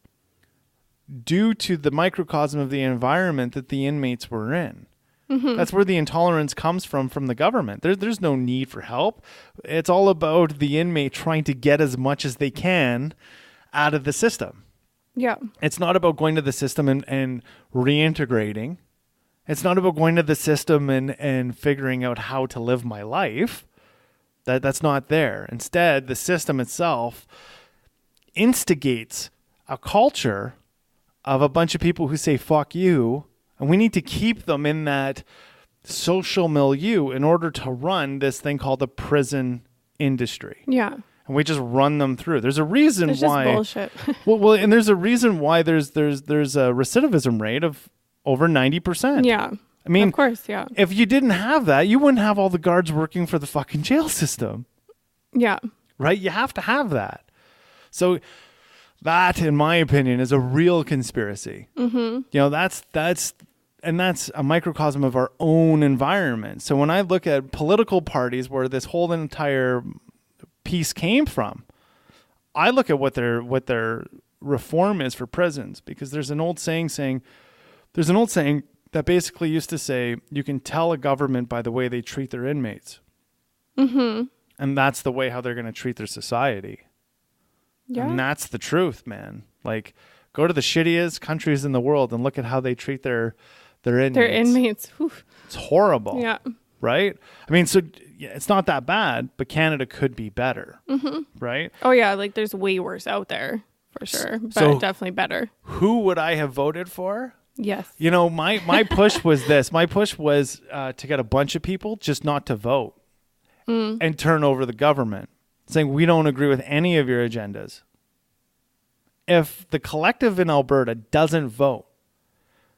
due to the microcosm of the environment that the inmates were in. Mm-hmm. That's where the intolerance comes from the government. There's no need for help. It's all about the inmate trying to get as much as they can out of the system. Yeah. It's not about going to the system and reintegrating. It's not about going to the system and figuring out how to live my life. That's not there. Instead, the system itself instigates a culture of a bunch of people who say, fuck you. And we need to keep them in that social milieu in order to run this thing called the prison industry. Yeah. And we just run them through. There's a reason why. It's just bullshit. well, and there's a reason why there's a recidivism rate of over 90%. Yeah. I mean, of course, yeah. If you didn't have that, you wouldn't have all the guards working for the fucking jail system. Yeah. Right? You have to have that. So that, in my opinion, is a real conspiracy. Mm-hmm. You know, that's a microcosm of our own environment. So when I look at political parties where this whole entire piece came from, I look at what their reform is for prisons, because there's an old saying that basically used to say you can tell a government by the way they treat their inmates. Mm-hmm. And that's the way how they're going to treat their society. Yeah. And that's the truth, man. Like, go to the shittiest countries in the world and look at how they treat their inmates. Their inmates. Whew. It's horrible. Yeah. Right? I mean, so it's not that bad, but Canada could be better. Mm-hmm. Right? Oh, yeah. Like, there's way worse out there, for sure. But so definitely better. Who would I have voted for? Yes. You know, my push was this. My push was to get a bunch of people just not to vote and turn over the government, saying we don't agree with any of your agendas. If the collective in Alberta doesn't vote,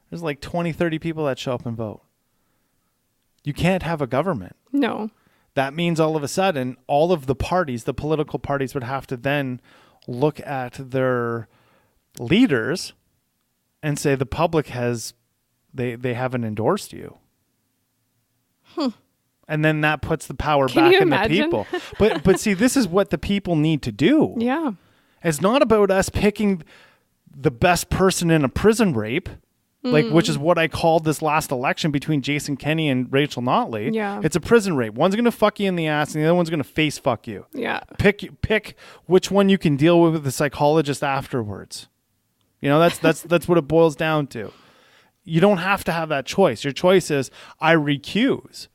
there's like 20, 30 people that show up and vote. You can't have a government. No. That means all of a sudden, all of the parties, the political parties, would have to then look at their leaders and say the public they haven't endorsed you. And then that puts the power back in the people. But see, this is what the people need to do. Yeah. It's not about us picking the best person in a prison rape, like, which is what I called this last election between Jason Kenney and Rachel Notley. Yeah. It's a prison rape. One's going to fuck you in the ass and the other one's going to face fuck you. Yeah. Pick which one you can deal with the psychologist afterwards. You know, that's what it boils down to. You don't have to have that choice. Your choice is, I recuse.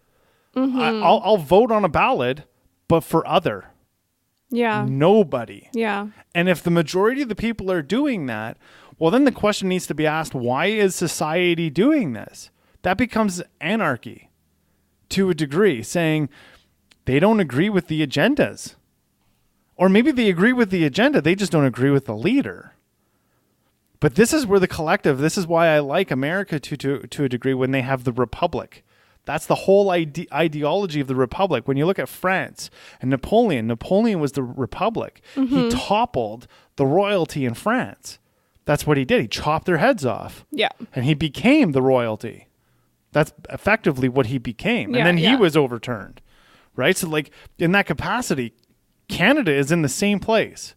I'll vote on a ballot, but for other. Yeah. Nobody. Yeah. And if the majority of the people are doing that, well, then the question needs to be asked, why is society doing this? That becomes anarchy to a degree, saying they don't agree with the agendas. Or maybe they agree with the agenda, they just don't agree with the leader. But this is where the collective, this is why I like America to a degree when they have the republic. That's the whole ideology of the republic. When you look at France and Napoleon was the republic. He toppled the royalty in France. That's what he did. He chopped their heads off. Yeah. And he became the royalty. That's effectively what he became. And then he was overturned. Right? So like in that capacity, Canada is in the same place.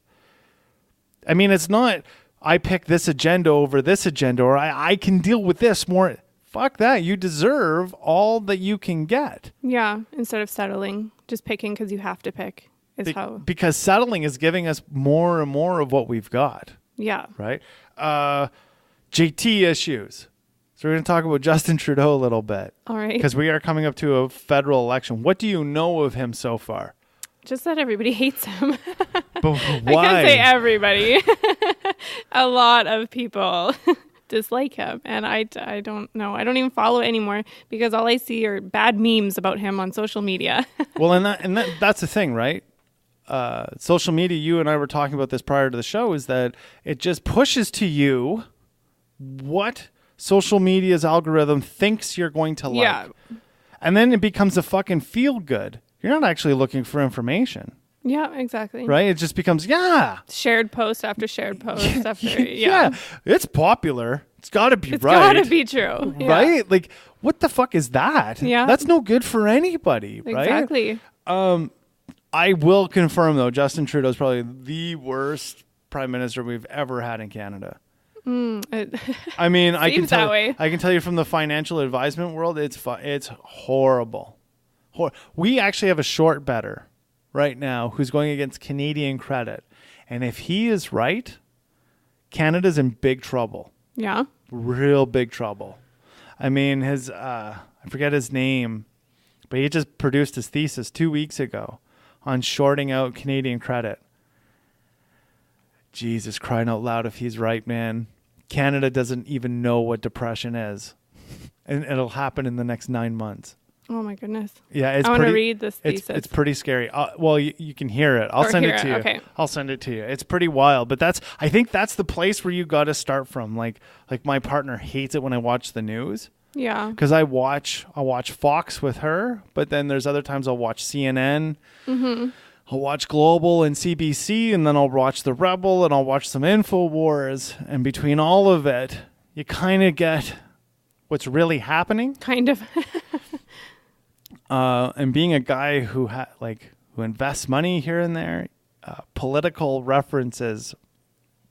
I mean, it's not, I pick this agenda over this agenda, or I can deal with this more. Fuck that. You deserve all that you can get. Yeah. Instead of settling, just picking because you have to pick is how. Because settling is giving us more and more of what we've got. Yeah. Right? JT issues. So we're going to talk about Justin Trudeau a little bit. All right. Because we are coming up to a federal election. What do you know of him so far? Just that everybody hates him. But why? I can't say everybody. A lot of people dislike him. And I don't know. I don't even follow it anymore because all I see are bad memes about him on social media. Well, that's the thing, right? Social media, you and I were talking about this prior to the show, is that it just pushes to you what social media's algorithm thinks you're going to like. Yeah. And then it becomes a fucking feel good. You're not actually looking for information. Yeah, exactly. Right? It just becomes, shared post after shared post after, yeah. It's popular. It's got to be It's right. got to be true. Right? Yeah. Like, what the fuck is that? Yeah. That's no good for anybody, right? Exactly. I will confirm, though, Justin Trudeau is probably the worst prime minister we've ever had in Canada. I mean, I can tell you from the financial advisement world, it's horrible. We actually have a short bettor right now who's going against Canadian credit. And if he is right, Canada's in big trouble. Yeah. Real big trouble. I mean, I forget his name, but he just produced his thesis 2 weeks ago on shorting out Canadian credit. Jesus, crying out loud, if he's right, man. Canada doesn't even know what depression is. And it'll happen in the next 9 months. Oh my goodness. Yeah, I want to read this thesis. It's pretty scary. Well, you can hear it. I'll send it to you. Okay. I'll send it to you. It's pretty wild, but I think that's the place where you got to start from. Like my partner hates it when I watch the news. Yeah. Because I'll watch Fox with her, but then there's other times I'll watch CNN. Mm-hmm. I'll watch Global and CBC, and then I'll watch The Rebel, and I'll watch some InfoWars. And between all of it, you kind of get what's really happening. Kind of. And being a guy who invests money here and there, political references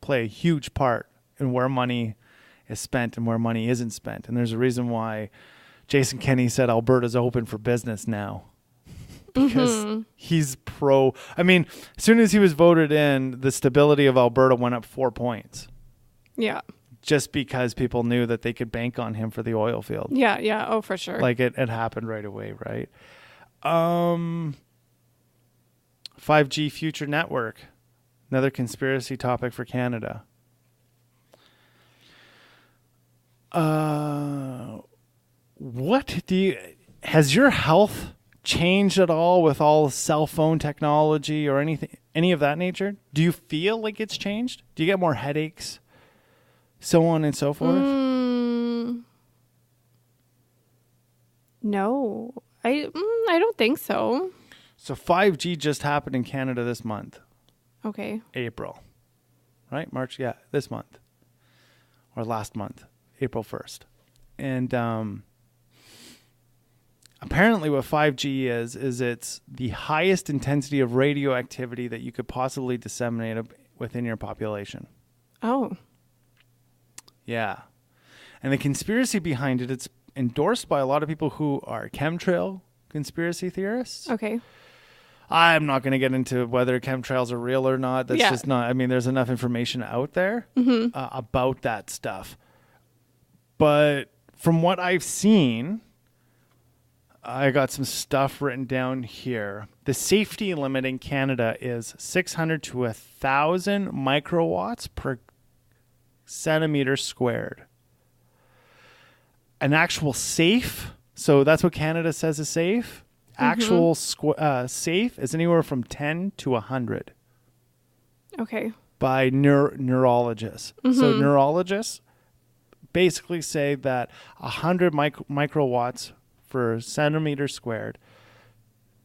play a huge part in where money is spent and where money isn't spent. And there's a reason why Jason Kenney said Alberta's open for business now. Because he's pro. I mean, as soon as he was voted in, the stability of Alberta went up 4 points. Yeah. Just because people knew that they could bank on him for the oil field. Yeah, yeah. Oh, for sure. Like it happened right away, right? 5G future network. Another conspiracy topic for Canada. Has your health changed at all with all cell phone technology or any of that nature? Do you feel like it's changed? Do you get more headaches? So on and so forth? No, I don't think so. So 5G just happened in Canada this month. Okay. April. Right? March? Yeah, this month. Or last month. April 1st. And apparently what 5G is it's the highest intensity of radioactivity that you could possibly disseminate within your population. Oh. Yeah. And the conspiracy behind it, it's endorsed by a lot of people who are chemtrail conspiracy theorists. Okay. I'm not going to get into whether chemtrails are real or not. That's Yeah. just not, I mean, there's enough information out there about that stuff. But from what I've seen, I got some stuff written down here. The safety limit in Canada is 600 to 1,000 microwatts per centimeter squared. An actual safe, so that's what Canada says is safe. Actual safe is anywhere from 10 to 100 Okay. by neurologists. So neurologists basically say that 100 microwatts per centimeter squared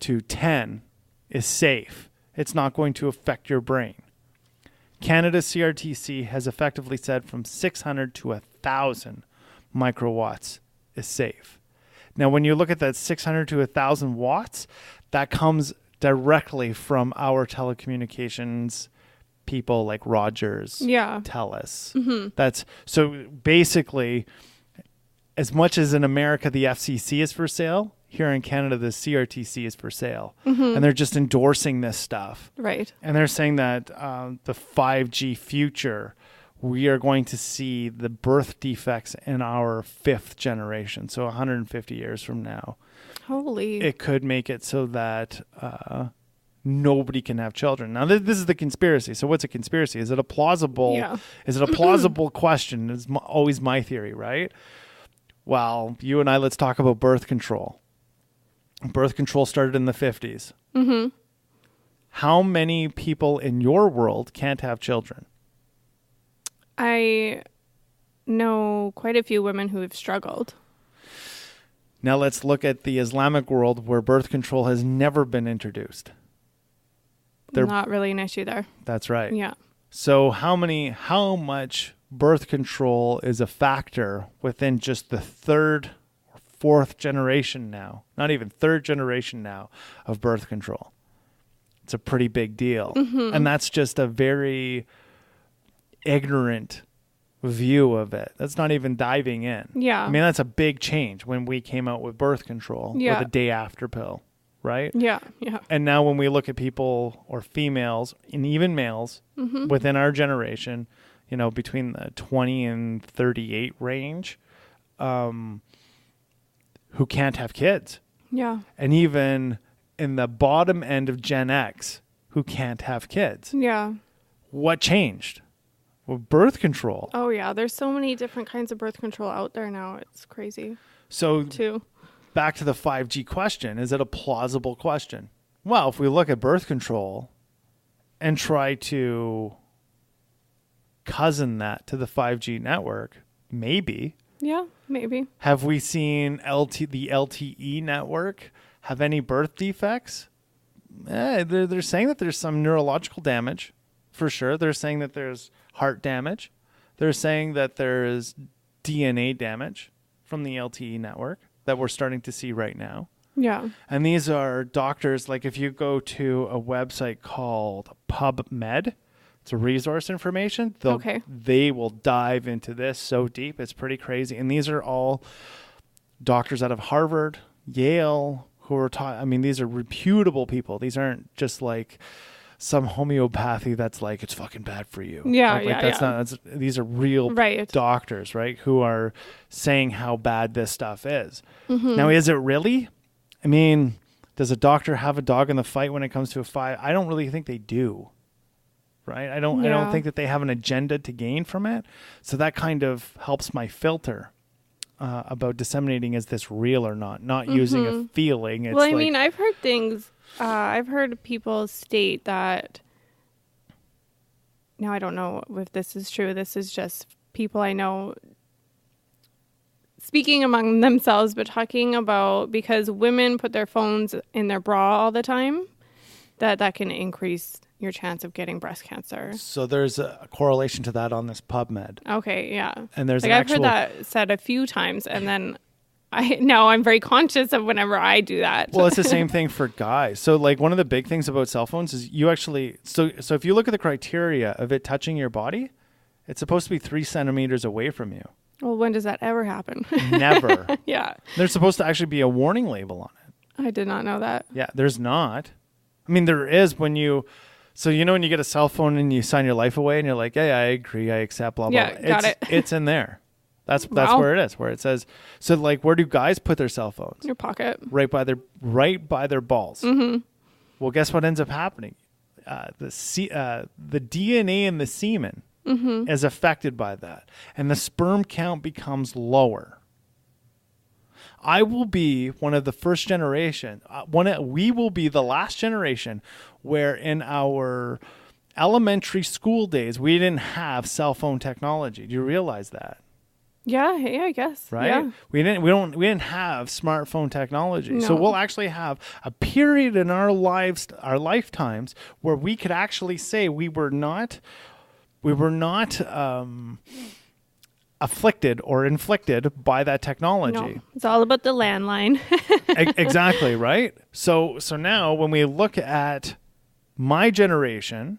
to 10 is safe. It's not going to affect your brain. Canada's CRTC has effectively said from 600 to 1,000 microwatts is safe. Now, when you look at that 600 to 1,000 watts, that comes directly from our telecommunications people like Rogers, TELUS. That's so basically, as much as in America the FCC is for sale, here in Canada the CRTC is for sale, and they're just endorsing this stuff. Right. And they're saying that the 5G future, we are going to see the birth defects in our 5th generation. So 150 years from now. Holy. It could make it so that nobody can have children. Now, this is the conspiracy. So what's a conspiracy? Is it a plausible, is it a plausible question? Is always my theory, right? Well, you and I, let's talk about birth control. Birth control started in the 50s. How many people in your world can't have children? I know quite a few women who have struggled. Now let's look at the Islamic world where birth control has never been introduced. Not really an issue there. That's right. Yeah. So how much birth control is a factor within just the 3rd or 4th generation now, not even 3rd generation now of birth control? It's a pretty big deal. And that's just a very ignorant view of it. That's not even diving in. Yeah. I mean, that's a big change when we came out with birth control or the day after pill, right? Yeah. Yeah. And now when we look at people or females and even males within our generation, you know, between the 20 and 38 range, who can't have kids. Yeah. And even in the bottom end of Gen X who can't have kids. Yeah. What changed? Well, birth control. Oh, yeah. There's so many different kinds of birth control out there now. It's crazy. So too. Back to the 5G question. Is it a plausible question? Well, if we look at birth control and try to cousin that to the 5G network, maybe. Yeah, maybe. Have we seen the LTE network have any birth defects? They're saying that there's some neurological damage, for sure. They're saying that there's heart damage. They're saying that there's DNA damage from the LTE network that we're starting to see right now. Yeah. And these are doctors, like if you go to a website called PubMed, it's a resource information. They will dive into this so deep. It's pretty crazy. And these are all doctors out of Harvard, Yale, who are taught. I mean, these are reputable people. These aren't just like some homeopathy that's like, it's fucking bad for you. These are real doctors, right? Who are saying how bad this stuff is. Now, is it really? I mean, does a doctor have a dog in the fight when it comes to a fight? I don't really think they do. Right? I don't think that they have an agenda to gain from it. So that kind of helps my filter about disseminating, is this real or not using a feeling. It's I mean, I've heard things, I've heard people state that, now I don't know if this is true, this is just people I know speaking among themselves, but talking about, because women put their phones in their bra all the time, that can increase your chance of getting breast cancer. So there's a correlation to that on this PubMed. Okay, yeah. And there's I've heard that said a few times, and then I'm very conscious of whenever I do that. Well, it's the same thing for guys. So like one of the big things about cell phones is you actually, so if you look at the criteria of it touching your body, It's supposed to be 3 centimeters away from you. Well, when does that ever happen? Never. Yeah. There's supposed to actually be a warning label on it. I did not know that. Yeah, there's not. I mean, there is when you... So, you know when you get a cell phone and you sign your life away and you're like, yeah, I agree, I accept, blah, blah, Yeah, blah. got it. It's in there. That's Wow. where it is, where it says... So, like, where do guys put their cell phones? Your pocket. Right by their balls. Mm-hmm. Well, guess what ends up happening? The DNA in the semen is affected by that. And the sperm count becomes lower. I will be one of the first generation. We will be the last generation where in our elementary school days we didn't have cell phone technology. Do you realize that? Yeah, I guess. Right? Yeah. We didn't have smartphone technology. So No. we'll actually have a period in our lifetimes where we could actually say we were not afflicted or inflicted by that technology. No, it's all about the landline. Exactly, right? So now when we look at my generation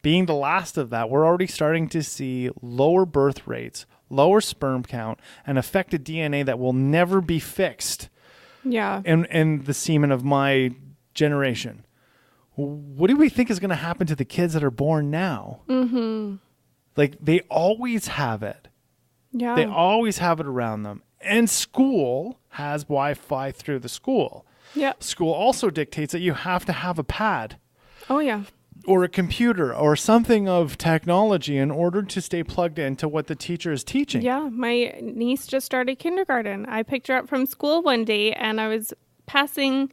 being the last of that, we're already starting to see lower birth rates, lower sperm count, and affected DNA that will never be fixed Yeah. in the semen of my generation. What do we think is going to happen to the kids that are born now? Mm-hmm. Like, they always have it. Yeah. They always have it around them. And school has Wi-Fi through the school. Yeah. School also dictates that you have to have a pad Oh, yeah. or a computer or something of technology in order to stay plugged into what the teacher is teaching. Yeah. My niece just started kindergarten. I picked her up from school one day and I was passing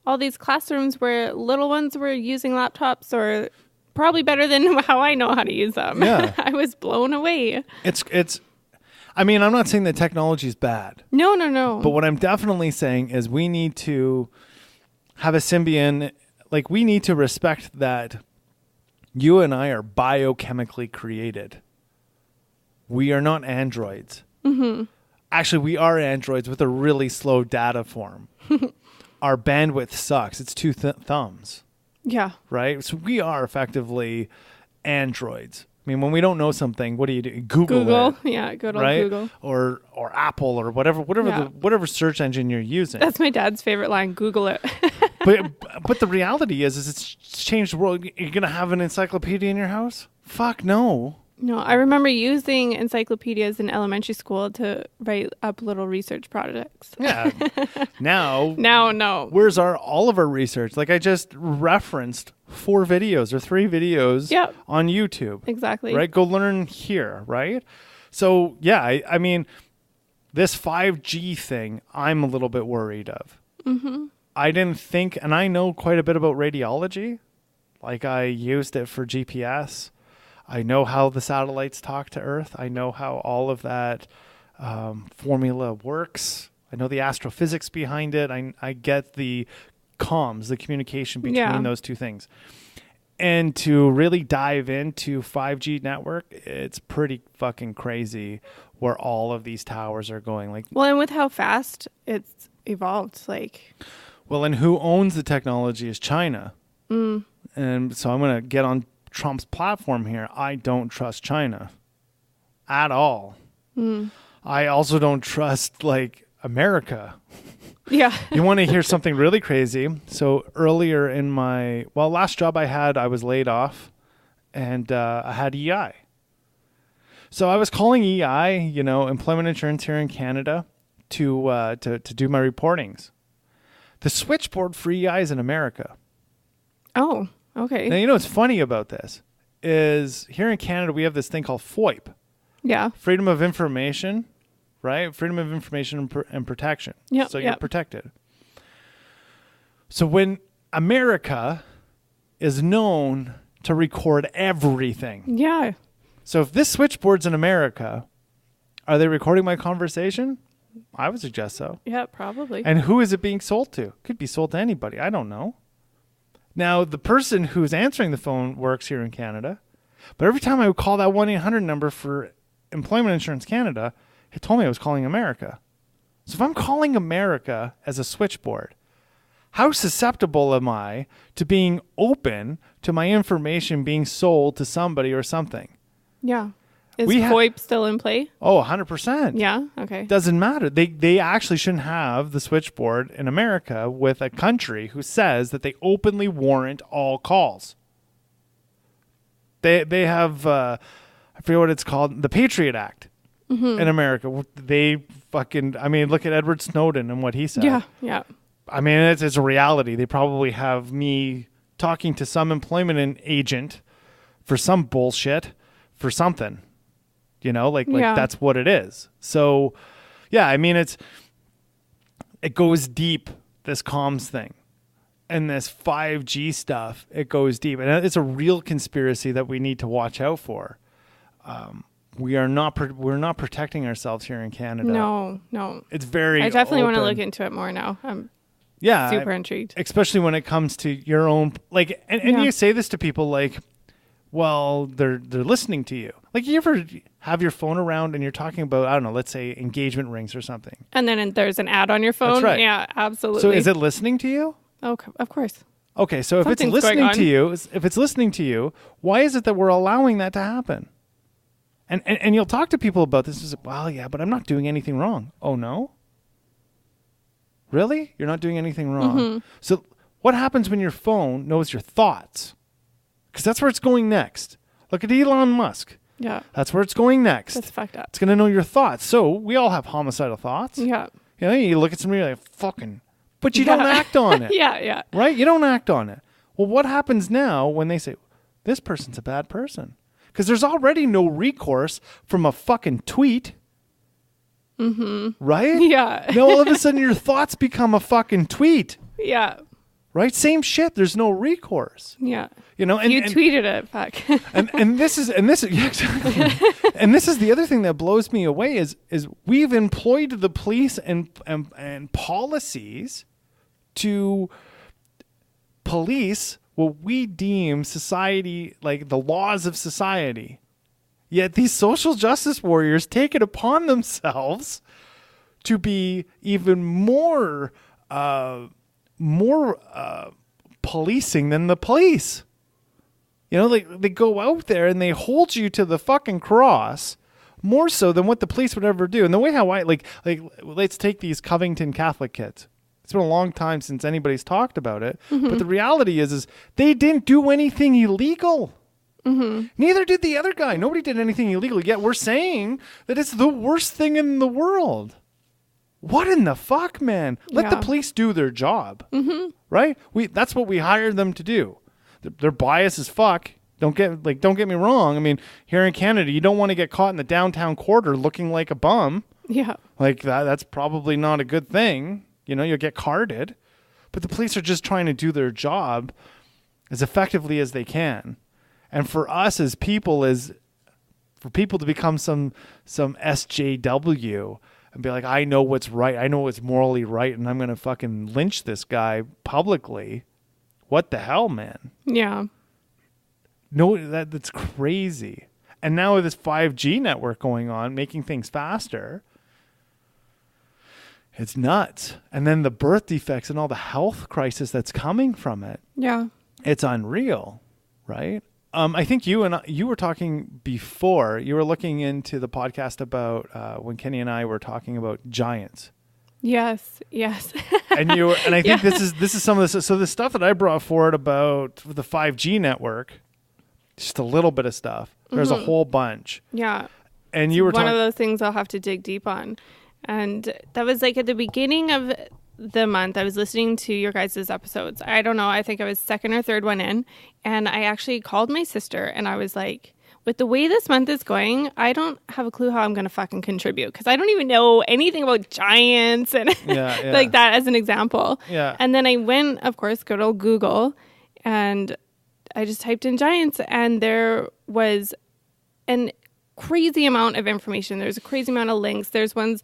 all these classrooms where little ones were using laptops or probably better than how I know how to use them. Yeah. I was blown away. I mean, I'm not saying that technology is bad. No. But what I'm definitely saying is we need to have a symbiont. Like, we need to respect that you and I are biochemically created. We are not androids. Mm-hmm. Actually, we are androids with a really slow data form. Our bandwidth sucks. It's 2 thumbs, Yeah. right? So we are effectively androids. I mean, when we don't know something, what do? Google it. Yeah, good old Right? Google. Or Apple or whatever Yeah. whatever search engine you're using. That's my dad's favorite line. Google it. but the reality is it's changed the world. You're gonna have an encyclopedia in your house? Fuck no. No, I remember using encyclopedias in elementary school to write up little research projects. Yeah. Now No. where's all of our research? Like, I just referenced 4 videos or 3 videos Yep. on YouTube. Exactly. Right? Go learn here, right? So yeah, I mean, this 5G thing, I'm a little bit worried of. Mm-hmm. I didn't think, and I know quite a bit about radiology. Like, I used it for GPS. I know how the satellites talk to Earth. I know how all of that formula works. I know the astrophysics behind it. I get the comms, the communication between those two things. And to really dive into 5G network, it's pretty fucking crazy where all of these towers are going. Like, Well, and with how fast it's evolved, like... well, and who owns the technology is China. And so I'm going to get on Trump's platform here. I don't trust China at all. I also don't trust, like, America. Yeah. You want to hear something really crazy? So earlier in last job I had, I was laid off, and I had EI. So I was calling EI, employment insurance here in Canada, to do my reportings. The switchboard for EI is in America. Oh, okay. Now, what's funny about this is here in Canada, we have this thing called FOIP. Yeah. Freedom of information, right? Freedom of information and protection. Yep, So you're yep. protected. So when America is known to record everything. Yeah. So if this switchboard's in America, are they recording my conversation? I would suggest so. Yeah, probably. And who is it being sold to? Could be sold to anybody. I don't know. Now, the person who's answering the phone works here in Canada, but every time I would call that 1-800 number for Employment Insurance Canada, it told me I was calling America. So if I'm calling America as a switchboard, how susceptible am I to being open to my information being sold to somebody or something? Yeah. Is VoIP still in play? Oh, 100%. Yeah? Okay. Doesn't matter. They actually shouldn't have the switchboard in America with a country who says that they openly warrant all calls. They have, I forget what it's called, the Patriot Act in America. They look at Edward Snowden and what he said. Yeah. I mean, it's a reality. They probably have me talking to some employment agent for some bullshit for something. Like that's what it is. So, yeah, I mean, it goes deep, this comms thing. And this 5G stuff, it goes deep. And it's a real conspiracy that we need to watch out for. We're not protecting ourselves here in Canada. No. It's very I definitely open. want to look into it more now. I'm super intrigued. Especially when it comes to your own, like, and you say this to people like, well, they're listening to you. Like, you ever have your phone around and you're talking about, I don't know, let's say engagement rings or something. And then there's an ad on your phone? That's right. Yeah, absolutely. So is it listening to you? Oh, of course. Okay, so if it's listening to you, why is it that we're allowing that to happen? And you'll talk to people about this. Well, yeah, but I'm not doing anything wrong. Oh, no? Really? You're not doing anything wrong? Mm-hmm. So what happens when your phone knows your thoughts? Because that's where it's going next. Look at Elon Musk. Yeah. That's where it's going next. That's fucked up. It's going to know your thoughts. So we all have homicidal thoughts. Yeah. You look at somebody, you're like, fucking, but you don't act on it. Yeah. Right? You don't act on it. Well, what happens now when they say, this person's a bad person? Because there's already no recourse from a fucking tweet. Mm-hmm. Right? Yeah. Now all of a sudden your thoughts become a fucking tweet. Yeah. Right? Same shit. There's no recourse. Yeah. And you tweeted it, fuck. and this is yeah, exactly. And this is the other thing that blows me away is we've employed the police and policies to police what we deem society, like the laws of society. Yet these social justice warriors take it upon themselves to be even more policing than the police. They go out there and they hold you to the fucking cross more so than what the police would ever do. And the way how let's take these Covington Catholic kids. It's been a long time since anybody's talked about it. Mm-hmm. But the reality is they didn't do anything illegal. Mm-hmm. Neither did the other guy. Nobody did anything illegal. Yet we're saying that it's the worst thing in the world. What in the fuck, man? Let the police do their job. Mm-hmm. Right? That's what we hired them to do. They're biased as fuck. Don't get me wrong. I mean, here in Canada, you don't want to get caught in the downtown quarter looking like a bum. Yeah. Like that's probably not a good thing. You'll get carded. But the police are just trying to do their job as effectively as they can. And for us as people, for people to become some SJW and be like, I know what's right. I know what's morally right. And I'm going to fucking lynch this guy publicly. What the hell, man? Yeah. No, that's crazy. And now with this 5G network going on, making things faster, it's nuts. And then the birth defects and all the health crisis that's coming from it. Yeah. It's unreal, right? I think you were talking before. You were looking into the podcast about when Kenny and I were talking about giants. Yes. And I think this is some of this. So the stuff that I brought forward about the 5G network, just a little bit of stuff. There's a whole bunch. Yeah. And you were one of those things I'll have to dig deep on. And that was like at the beginning of the month, I was listening to your guys' episodes. I don't know. I think I was second or third one in. And I actually called my sister and I was like, with the way this month is going, I don't have a clue how I'm going to fucking contribute because I don't even know anything about giants and like that as an example. Yeah. And then I went, of course, good old Google, and I just typed in giants, and there was an crazy amount of information. There's a crazy amount of links. There's ones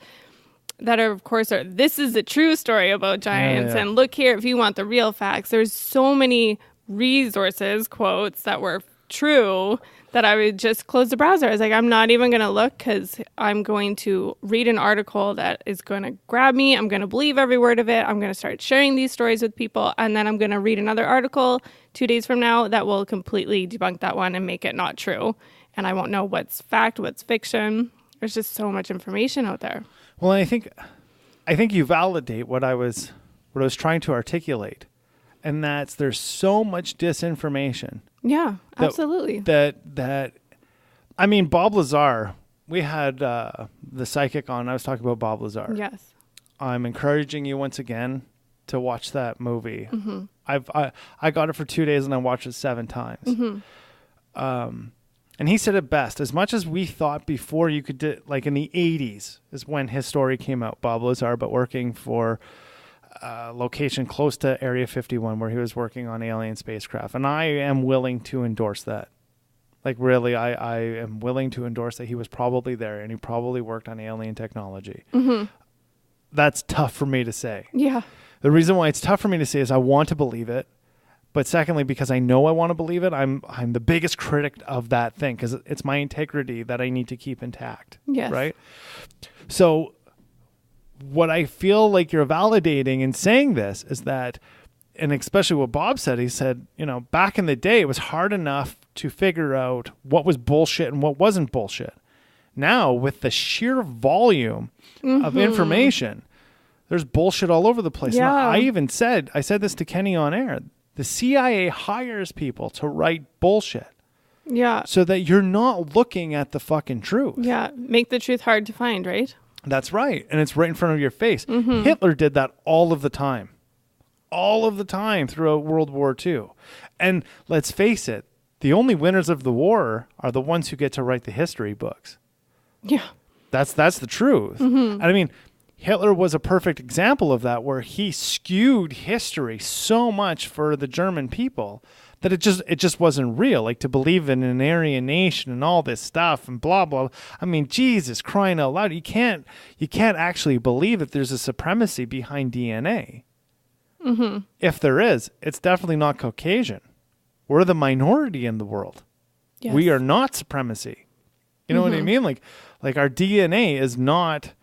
that are, of course, this is a true story about giants, and look here if you want the real facts. There's so many resources, quotes, that were true that I would just close the browser. I was like, I'm not even going to look because I'm going to read an article that is going to grab me. I'm going to believe every word of it. I'm going to start sharing these stories with people. And then I'm going to read another article 2 days from now that will completely debunk that one and make it not true. and I won't know what's fact, what's fiction. There's just so much information out there. Well, I think you validate what I was trying to articulate, and that's there's so much disinformation. Yeah, absolutely. That I mean, Bob Lazar. We had the psychic on. I was talking about Bob Lazar. Yes. I'm encouraging you once again to watch that movie. Mm-hmm. I got it for 2 days and I watched it 7 times. Mm-hmm. And he said it best. As much as we thought before you could do, like in the 80s is when his story came out, Bob Lazar, but working for a location close to Area 51 where he was working on alien spacecraft. And I am willing to endorse that. Like really, I am willing to endorse that he was probably there and he probably worked on alien technology. Mm-hmm. That's tough for me to say. Yeah. The reason why it's tough for me to say is I want to believe it. But secondly, because I know I want to believe it, I'm the biggest critic of that thing because it's my integrity that I need to keep intact. Yes. Right? So what I feel like you're validating in saying this is that, and especially what Bob said, he said, back in the day, it was hard enough to figure out what was bullshit and what wasn't bullshit. Now, with the sheer volume of information, there's bullshit all over the place. Yeah. And I said this to Kenny on air. The CIA hires people to write bullshit. Yeah. So that you're not looking at the fucking truth. Yeah. Make the truth hard to find, right? That's right. And it's right in front of your face. Mm-hmm. Hitler did that all of the time. All of the time throughout World War II. And let's face it, the only winners of the war are the ones who get to write the history books. Yeah. That's the truth. Mm-hmm. And I mean, Hitler was a perfect example of that, where he skewed history so much for the German people that it just wasn't real. Like to believe in an Aryan nation and all this stuff and blah blah. I mean, Jesus crying out loud! You can't actually believe that there's a supremacy behind DNA. Mm-hmm. If there is, it's definitely not Caucasian. We're the minority in the world. Yes. We are not supremacy. You know what I mean? Like our DNA is not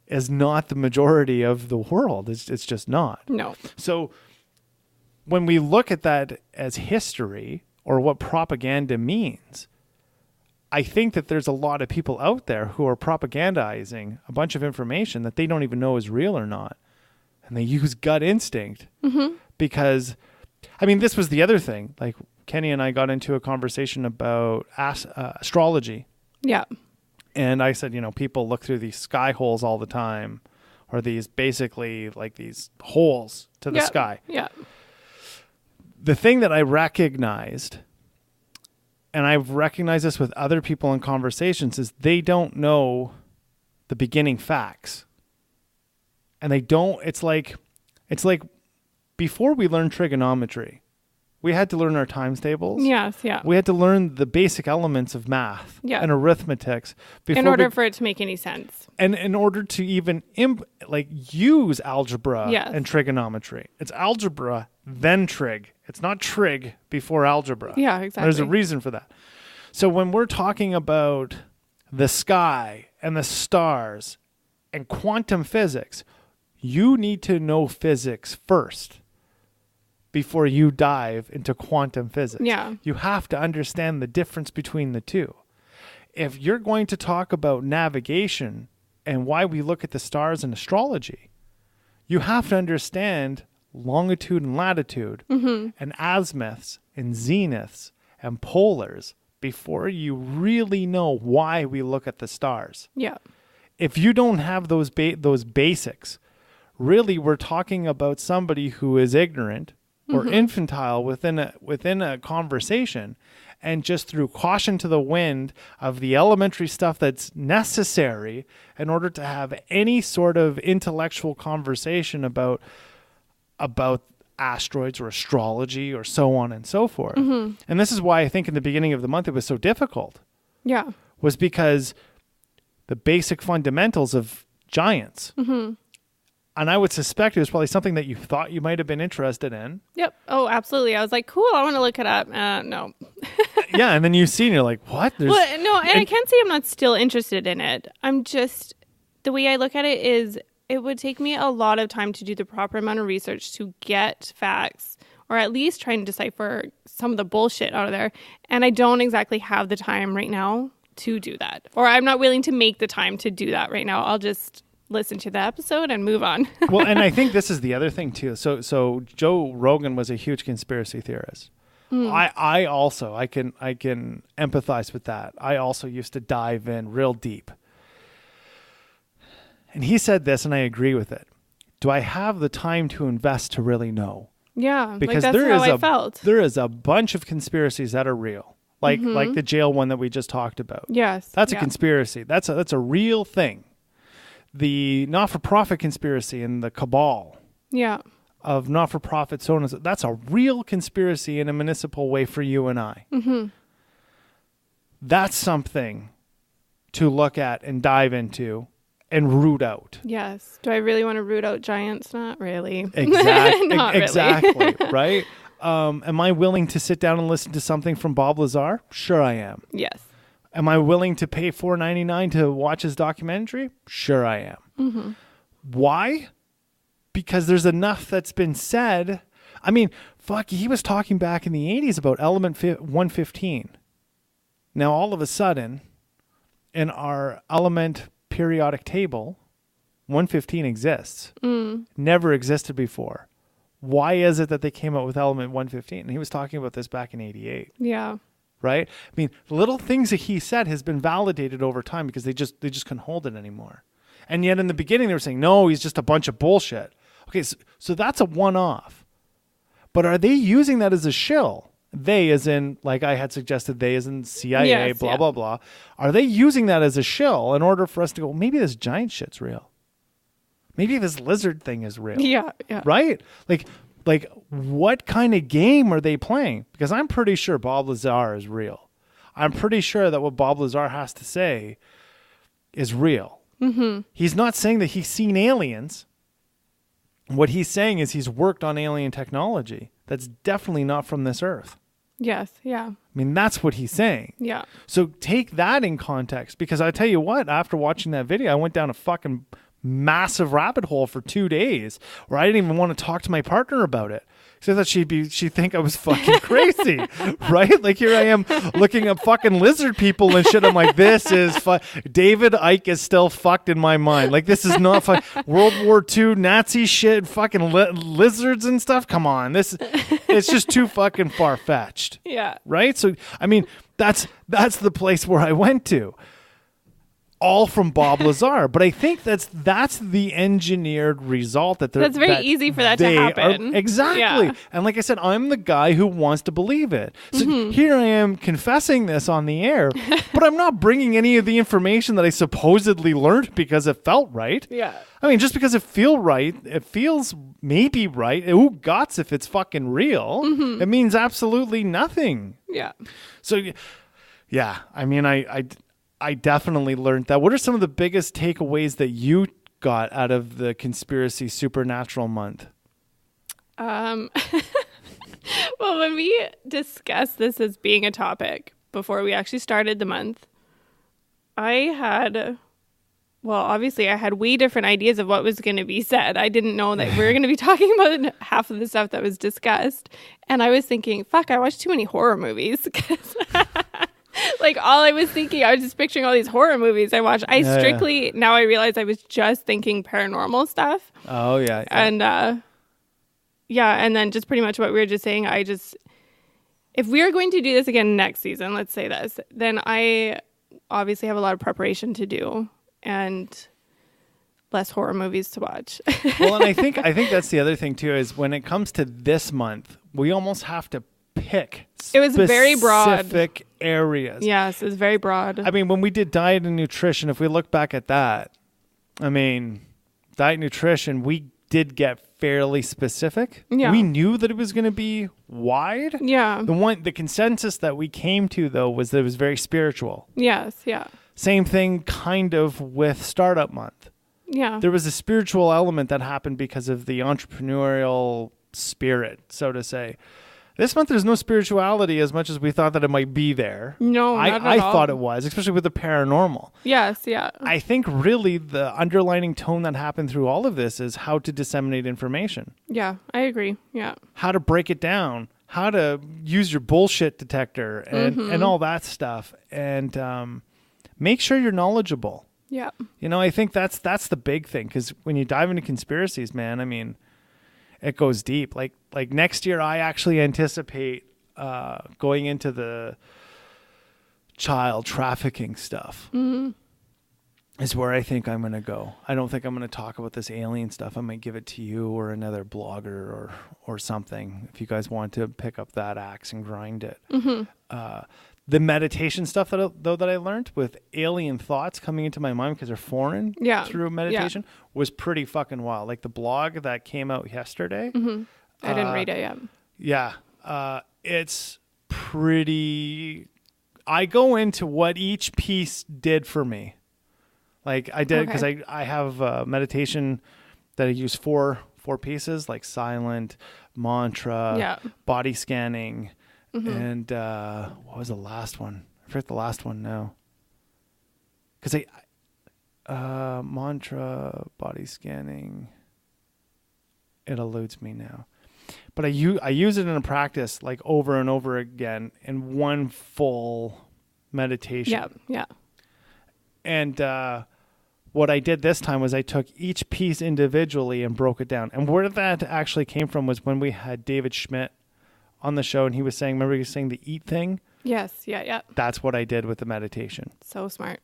the majority of the world. It's just not. No. So when we look at that as history or what propaganda means, I think that there's a lot of people out there who are propagandizing a bunch of information that they don't even know is real or not. And they use gut instinct because, I mean, this was the other thing. Like Kenny and I got into a conversation about astrology. Yeah. And I said, people look through these sky holes all the time, or these basically like these holes to the sky. Yeah. The thing that I recognized, and I've recognized this with other people in conversations, is they don't know the beginning facts. And it's like before we learned trigonometry, we had to learn our times tables. Yes, yeah. We had to learn the basic elements of math and arithmetics in order for it to make any sense. And in order to even use algebra and trigonometry. It's algebra, then trig. It's not trig before algebra. Yeah, exactly. There's a reason for that. So when we're talking about the sky and the stars and quantum physics, you need to know physics first before you dive into quantum physics. Yeah. You have to understand the difference between the two. If you're going to talk about navigation and why we look at the stars in astrology, you have to understand longitude and latitude and azimuths and zeniths and polars before you really know why we look at the stars. Yeah. If you don't have those basics, really we're talking about somebody who is ignorant or infantile within a conversation, and just through caution to the wind of the elementary stuff that's necessary in order to have any sort of intellectual conversation about asteroids or astrology or so on and so forth. And this is why I think in the beginning of the month it was so difficult. Yeah. Was because the basic fundamentals of giants. And I would suspect it was probably something that you thought you might have been interested in. Yep. Oh, absolutely. I was like, cool, I want to look it up. No. Yeah, and then you see and you're like, what? No, and I can't say I'm not still interested in it. I'm just, the way I look at it is it would take me a lot of time to do the proper amount of research to get facts or at least trying to decipher some of the bullshit out of there. And I don't exactly have the time right now to do that. Or I'm not willing to make the time to do that right now. I'll just listen to the episode and move on. Well, and I think this is the other thing too. So Joe Rogan was a huge conspiracy theorist. I also can empathize with that. I also used to dive in real deep. And he said this, and I agree with it. Do I have the time to invest to really know? Yeah, Because like that's how I felt. There is a bunch of conspiracies that are real. Like the jail one that we just talked about. Yes. That's a conspiracy. That's a real thing. The not-for-profit conspiracy and the cabal of not-for-profit, so on and so, that's a real conspiracy in a municipal way for you and I. That's something to look at and dive into and root out. Yes. Do I really want to root out giants? Not really. Exactly. Right? Am I willing to sit down and listen to something from Bob Lazar? Sure I am. Yes. Am I willing to pay $4.99 to watch his documentary? Sure I am. Why? Because there's enough that's been said. I mean, fuck, he was talking back in the 80s about element 115. Now, all of a sudden, in our element periodic table, 115 exists. Never existed before. Why is it that they came out with element 115? And he was talking about this back in 88. Yeah. Right? I mean, little things that he said has been validated over time because they just couldn't hold it anymore. And yet in the beginning they were saying, no, he's just a bunch of bullshit. Okay, so that's a one-off. But are they using that as a shill? They as in, like I had suggested, they as in CIA, blah, blah. Are they using that as a shill in order for us to go, maybe this giant shit's real? Maybe this lizard thing is real. Yeah. Right? Like what kind of game are they playing? Because I'm pretty sure Bob Lazar is real. I'm pretty sure that what Bob Lazar has to say is real. He's not saying that he's seen aliens. What he's saying is he's worked on alien technology that's definitely not from this earth. Yes. Yeah. I mean, that's what he's saying. Yeah. So take that in context, because I tell you what, after watching that video, I went down a fucking massive rabbit hole for 2 days where I didn't even want to talk to my partner about it. So that she'd think I was fucking crazy, right? Like here I am looking up fucking lizard people and shit. I'm like, this is David Icke is still fucked in my mind. Like this is not World War II Nazi shit, fucking lizards and stuff. Come on, it's just too fucking far fetched. Yeah. Right. So I mean, that's the place where I went to. All from Bob Lazar, but I think that's the engineered result that that's very easy for that to happen. Exactly. Yeah. And like I said, I'm the guy who wants to believe it. So here I am confessing this on the air, but I'm not bringing any of the information that I supposedly learned because it felt right. Yeah. I mean, just because it feels maybe right. Who gots if it's fucking real? It means absolutely nothing. Yeah. So, yeah. I mean, I definitely learned that. What are some of the biggest takeaways that you got out of the Conspiracy Supernatural month? Well, when we discussed this as being a topic before we actually started the month, obviously I had way different ideas of what was going to be said. I didn't know that we were going to be talking about half of the stuff that was discussed. And I was thinking, fuck, I watched too many horror movies. Like all I was thinking, I was just picturing all these horror movies I watched. Now I realize I was just thinking paranormal stuff. Oh, yeah. And, and then just pretty much what we were just saying, if we are going to do this again next season, let's say this, then I obviously have a lot of preparation to do and less horror movies to watch. Well, and I think that's the other thing too, is when it comes to this month, we almost have to pick very broad specific areas. Yes, it was very broad. I mean, when we did diet and nutrition, if we look back at that, I mean, diet and nutrition, we did get fairly specific. Yeah. We knew that it was going to be wide. Yeah. The consensus that we came to though was that it was very spiritual. Yes, yeah. Same thing kind of with Startup Month. Yeah. There was a spiritual element that happened because of the entrepreneurial spirit, so to say. This month, there's no spirituality as much as we thought that it might be there. No, not at I all. thought it was, especially with the paranormal. Yes, yeah. I think really the underlining tone that happened through all of this is how to disseminate information. Yeah, I agree. Yeah. How to break it down, how to use your bullshit detector and all that stuff. And make sure you're knowledgeable. Yeah. You know, I think that's the big thing, because when you dive into conspiracies, man, I mean, it goes deep. Like next year, I actually anticipate going into the child trafficking stuff. Is where I think I'm going to go. I don't think I'm going to talk about this alien stuff. I might give it to you or another blogger or something, if you guys want to pick up that axe and grind it. The meditation stuff that I learned with alien thoughts coming into my mind because they're foreign through meditation was pretty fucking wild. Like the blog that came out yesterday. I didn't read it yet. Yeah. It's pretty... I go into what each piece did for me. Like I did because I have meditation that I use four pieces, like silent, mantra, body scanning, and what was the last one? I forget the last one now. Because mantra, body scanning, it eludes me now. But I use it in a practice like over and over again in one full meditation. Yeah. And what I did this time was I took each piece individually and broke it down. And where that actually came from was when we had David Schmidt on the show, and he was saying, remember he was saying the eat thing? Yes, yeah. That's what I did with the meditation. So smart.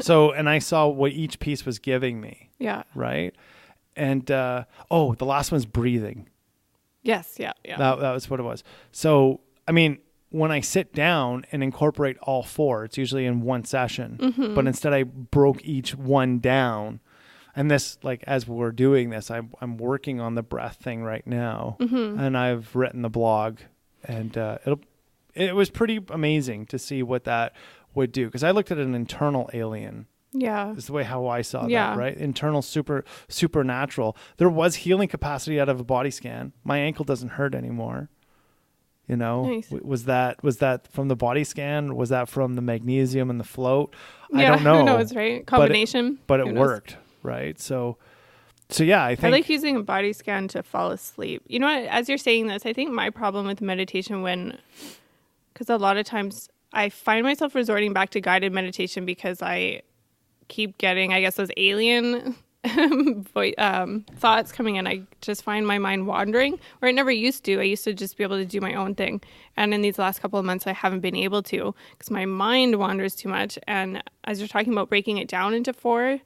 And I saw what each piece was giving me. Yeah. Right? And, the last one's breathing. Yes, yeah. That was what it was. So, I mean, when I sit down and incorporate all four, it's usually in one session. But instead I broke each one down. And this, like, as we're doing this, I'm working on the breath thing right now. And I've written the blog. And it was pretty amazing to see what that would do. Because I looked at an internal alien. Yeah. Is the way how I saw that, right? Internal supernatural. There was healing capacity out of a body scan. My ankle doesn't hurt anymore. You know, nice. Was that from the body scan? Was that from the magnesium and the float? Yeah, I don't know. Who knows, right? Combination. But it worked, right? So yeah, I think I like using a body scan to fall asleep. You know what? As you're saying this, I think my problem with meditation because a lot of times I find myself resorting back to guided meditation because I keep getting, I guess, those alien thoughts coming in. I just find my mind wandering, where it never used to. I used to just be able to do my own thing. And in these last couple of months, I haven't been able to because my mind wanders too much. And as you're talking about breaking it down into four,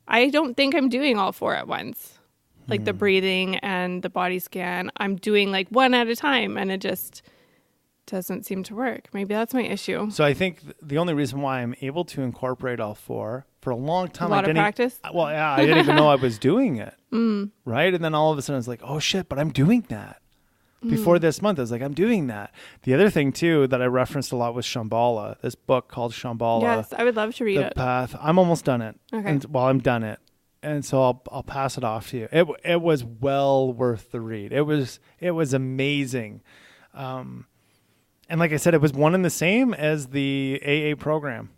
I don't think I'm doing all four at once. Like the breathing and the body scan, I'm doing like one at a time, and it just doesn't seem to work. Maybe that's my issue. So I think the only reason why I'm able to incorporate all four for a long time, I didn't practice. Well, yeah, I didn't even know I was doing it. Right. And then all of a sudden I was like, oh shit, but I'm doing that. Before this month, I was like, I'm doing that. The other thing too, that I referenced a lot was Shambhala, this book called Shambhala. Yes. I would love to read The it. Path. I'm almost done it. Okay. I'm done it. And so I'll pass it off to you. It was well worth the read. It was amazing. And like I said, it was one and the same as the AA program.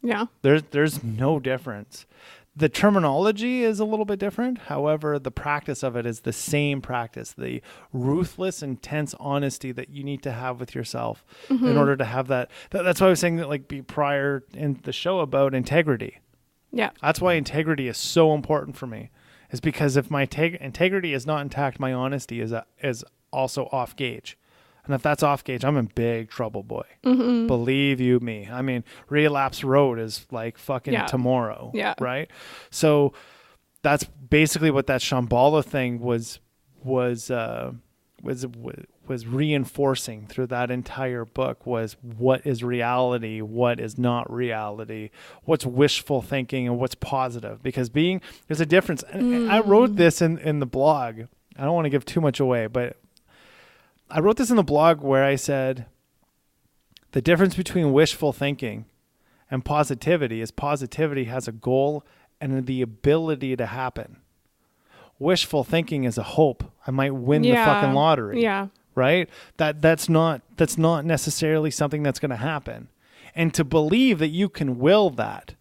Yeah. There's no difference. The terminology is a little bit different. However, the practice of it is the same practice. The ruthless, intense honesty that you need to have with yourself in order to have that. That's why I was saying that, like, be prior in the show about integrity. Yeah. That's why integrity is so important for me. Is because if my integrity is not intact, my honesty is also off gauge. And if that's off gauge, I'm in big trouble, boy. Believe you me. I mean, relapse road is like fucking tomorrow. Yeah. Right. So that's basically what that Shambhala thing was reinforcing through that entire book was what is reality, what is not reality, what's wishful thinking, and what's positive. Because there's a difference. And I wrote this in the blog. I don't want to give too much away, but I wrote this in the blog where I said the difference between wishful thinking and positivity is positivity has a goal and the ability to happen. Wishful thinking is a hope. I might win the fucking lottery. Yeah. right? That's not necessarily something that's going to happen. And to believe that you can will that,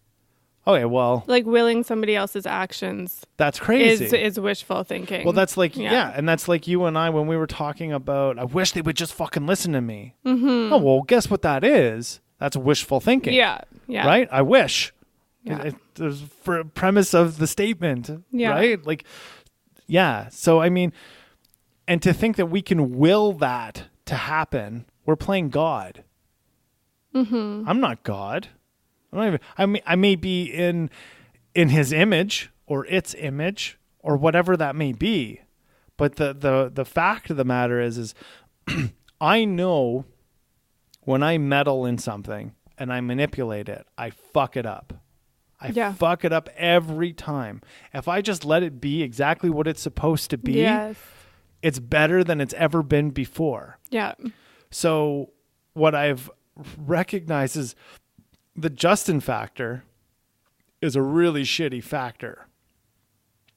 okay, well, like willing somebody else's actions, that's crazy. Is wishful thinking. Well, that's like and that's like you and I when we were talking about, I wish they would just fucking listen to me. Oh, well, guess what that is? That's wishful thinking. Yeah. Right? I wish. Yeah. There's for premise of the statement, right? Like, yeah. So, I mean, and to think that we can will that to happen, we're playing God. I'm not God. I may be in his image or its image or whatever that may be. But the fact of the matter is I know when I meddle in something and I manipulate it, I fuck it up. I fuck it up every time. If I just let it be exactly what it's supposed to be, it's better than it's ever been before. Yeah. So what I've recognized is the Justin factor is a really shitty factor.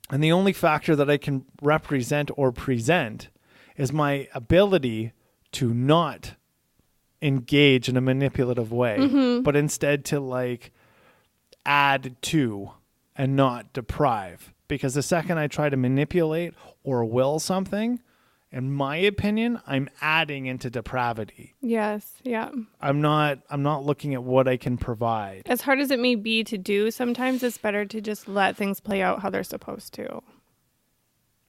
And the only factor that I can represent or present is my ability to not engage in a manipulative way, but instead to like add to and not deprive. Because the second I try to manipulate or will something, in my opinion, I'm adding into depravity. Yes. Yeah. I'm not looking at what I can provide. As hard as it may be to do, sometimes it's better to just let things play out how they're supposed to.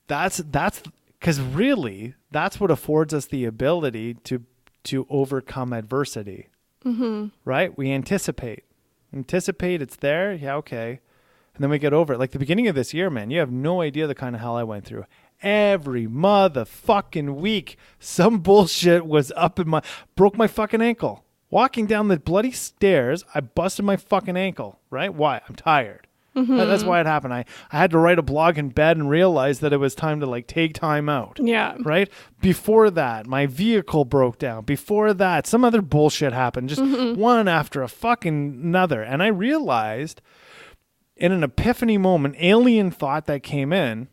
That's because really that's what affords us the ability to overcome adversity. Right? We anticipate it's there. Yeah. Okay. And then we get over it. Like the beginning of this year, man, you have no idea the kind of hell I went through. Every motherfucking week, some bullshit was up broke my fucking ankle. Walking down the bloody stairs, I busted my fucking ankle, right? Why? I'm tired. That's why it happened. I had to write a blog in bed and realize that it was time to like take time out. Yeah. Right? Before that, my vehicle broke down. Before that, some other bullshit happened. Just one after a fucking another. And I realized in an epiphany moment, alien thought that came in,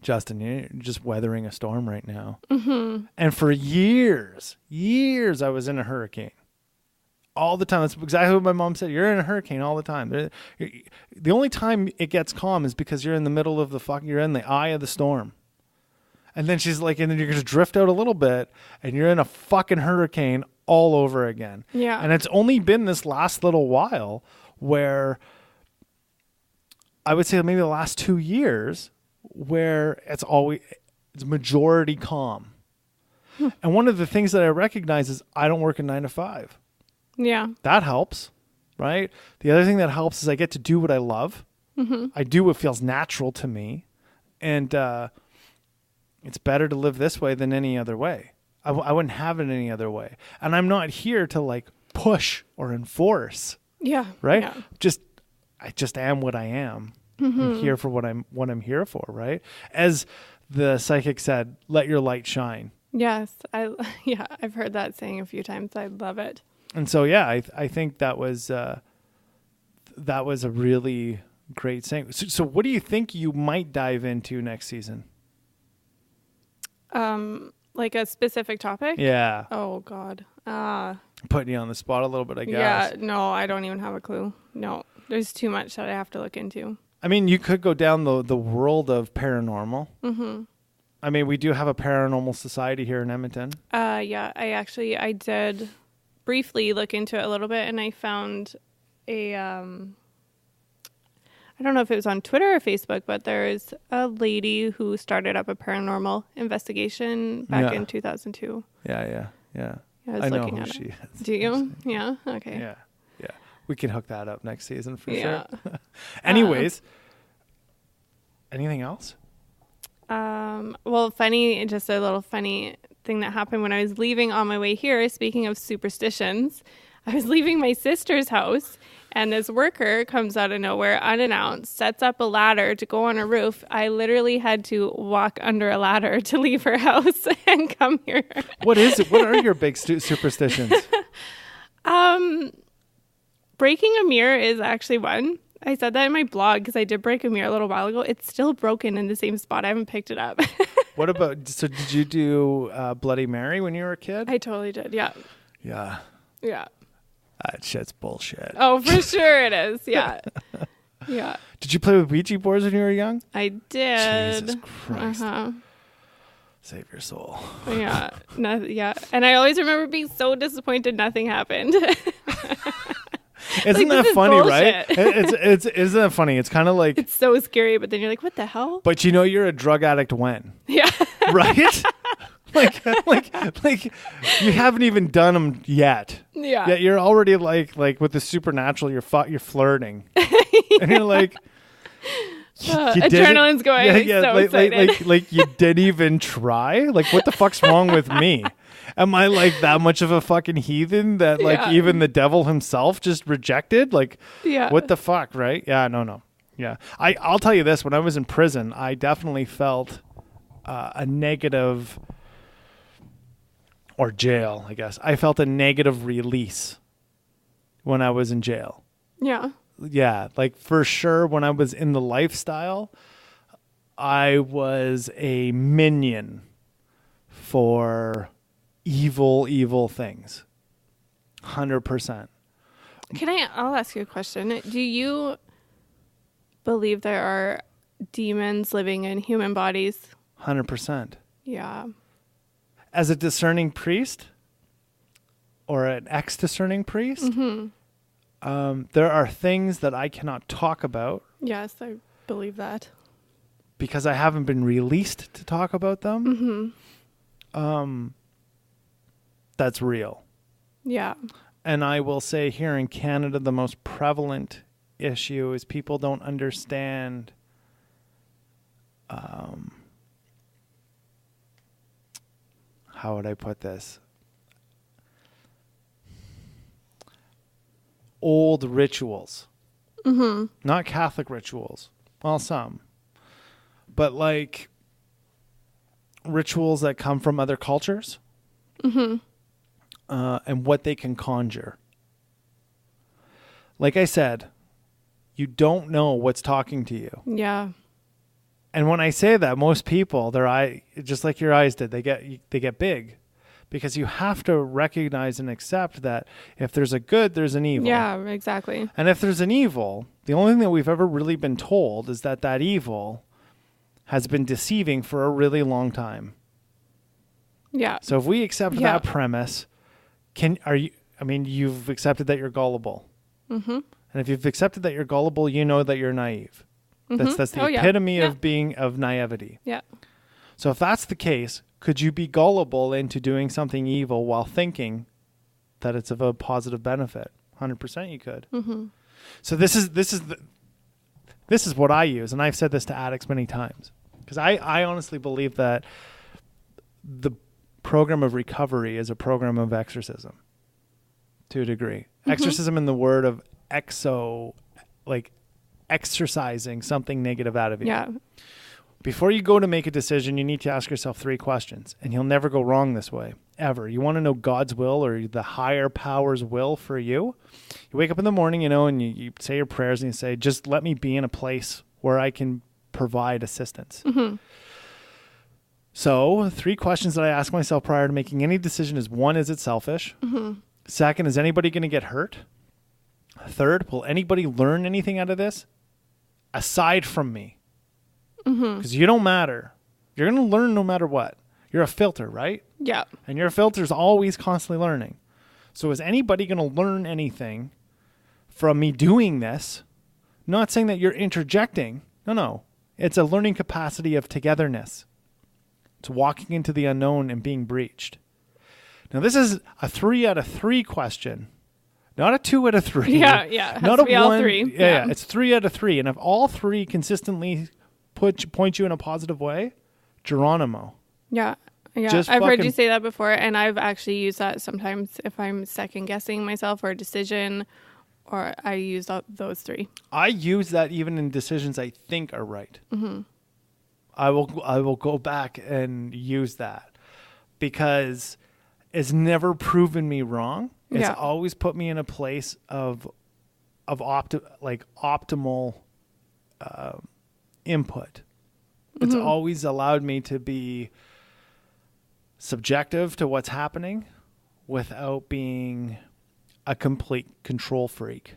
Justin, you're just weathering a storm right now. And for years, I was in a hurricane. All the time. That's exactly what my mom said. You're in a hurricane all the time. The only time it gets calm is because you're in the middle of you're in the eye of the storm. And then she's like, and then you're going to drift out a little bit and you're in a fucking hurricane all over again. Yeah. And it's only been this last little while where I would say maybe the last 2 years where it's majority calm. And one of the things that I recognize is I don't work a 9 to 5. Yeah. That helps, right? The other thing that helps is I get to do what I love. I do what feels natural to me. And it's better to live this way than any other way. I wouldn't have it any other way. And I'm not here to like push or enforce. Yeah. Right? Yeah. I just am what I am. I'm here for what I'm here for, right? As the psychic said, let your light shine. Yes. I've heard that saying a few times. I love it. And so, yeah, I think that was a really great saying. So what do you think you might dive into next season? Like a specific topic? Yeah. Oh, God. Putting you on the spot a little bit, I guess. Yeah, no, I don't even have a clue. No, there's too much that I have to look into. I mean, you could go down the world of paranormal. I mean, we do have a paranormal society here in Edmonton. Yeah, I did briefly look into it a little bit, and I found I don't know if it was on Twitter or Facebook, but there's a lady who started up a paranormal investigation back in 2002. Yeah. I was looking at she is. Do you? Yeah. Okay. Yeah. We can hook that up next season for sure. Anyways, anything else? Well, just a little funny thing that happened when I was leaving on my way here. Speaking of superstitions, I was leaving my sister's house and this worker comes out of nowhere unannounced, sets up a ladder to go on a roof. I literally had to walk under a ladder to leave her house and come here. What is it? What are your big superstitions? Breaking a mirror is actually one. I said that in my blog because I did break a mirror a little while ago. It's still broken in the same spot. I haven't picked it up. What about, so did you do Bloody Mary when you were a kid? I totally did. Yeah. Yeah. Yeah. That shit's bullshit. Oh, for sure it is. Yeah. Yeah. Did you play with Ouija boards when you were young? I did. Jesus Christ. Uh-huh. Save your soul. Yeah. Yeah. And I always remember being so disappointed nothing happened. Isn't that funny, right? Isn't that funny? It's kind of like, it's so scary, but then you're like, what the hell? but you know you're a drug addict when? Yeah. Right? like you haven't even done them yet. Yeah. Yet you're already like with the supernatural, you're flirting. And you're like, adrenaline's going. Yeah, so excited. Like you didn't even try. Like, what the fuck's wrong with me? Am I like that much of a fucking heathen that like even the devil himself just rejected? Like, what the fuck, right? Yeah, no. Yeah, I'll tell you this: when I was in prison, I definitely felt a negative, or jail, I guess. I felt a negative release when I was in jail. Yeah. Yeah, like for sure when I was in the lifestyle, I was a minion for evil things. 100%. I'll ask you a question. Do you believe there are demons living in human bodies? 100%. Yeah. As a discerning priest or an ex-discerning priest, there are things that I cannot talk about. Yes, I believe that. Because I haven't been released to talk about them. That's real. Yeah. And I will say here in Canada, the most prevalent issue is people don't understand how would I put this? Old rituals. Not Catholic rituals. Well, some. But like rituals that come from other cultures. And what they can conjure. Like I said, you don't know what's talking to you. Yeah. And when I say that, most people, their eye, just like your eyes did, they get big, because you have to recognize and accept that if there's a good, there's an evil. Yeah, exactly. And if there's an evil, the only thing that we've ever really been told is that that evil has been deceiving for a really long time. Yeah. So if we accept that premise, you've accepted that you're gullible. And if you've accepted that you're gullible, you know that you're naive. That's the epitome of naivety. Yeah. So if that's the case, could you be gullible into doing something evil while thinking that it's of a positive benefit? 100% you could. So this is what I use, and I've said this to addicts many times, because I honestly believe that the program of recovery is a program of exorcism to a degree. Exorcism in the word of exercising something negative out of you. Yeah. Before you go to make a decision, you need to ask yourself 3 questions, and you'll never go wrong this way, ever. You want to know God's will or the higher power's will for you? You wake up in the morning, and you say your prayers and you say, just let me be in a place where I can provide assistance. So 3 questions that I ask myself prior to making any decision is: 1, is it selfish? Second, is anybody going to get hurt? Third, will anybody learn anything out of this aside from me? Because you don't matter. You're going to learn no matter what. You're a filter, right? Yeah. And your filter's always constantly learning. So is anybody going to learn anything from me doing this? Not saying that you're interjecting. No. It's a learning capacity of togetherness. It's walking into the unknown and being breached. Now, this is a 3 out of 3 question, not a 2 out of 3. Yeah. Not a 1. All 3. Yeah, it's 3 out of 3. And if all 3 consistently point you in a positive way, Geronimo. Yeah. I've heard you say that before, and I've actually used that sometimes if I'm second guessing myself or a decision, or I use those 3. I use that even in decisions I think are right. I will go back and use that, because it's never proven me wrong. It's always put me in a place of optimal input. It's always allowed me to be subjective to what's happening without being a complete control freak.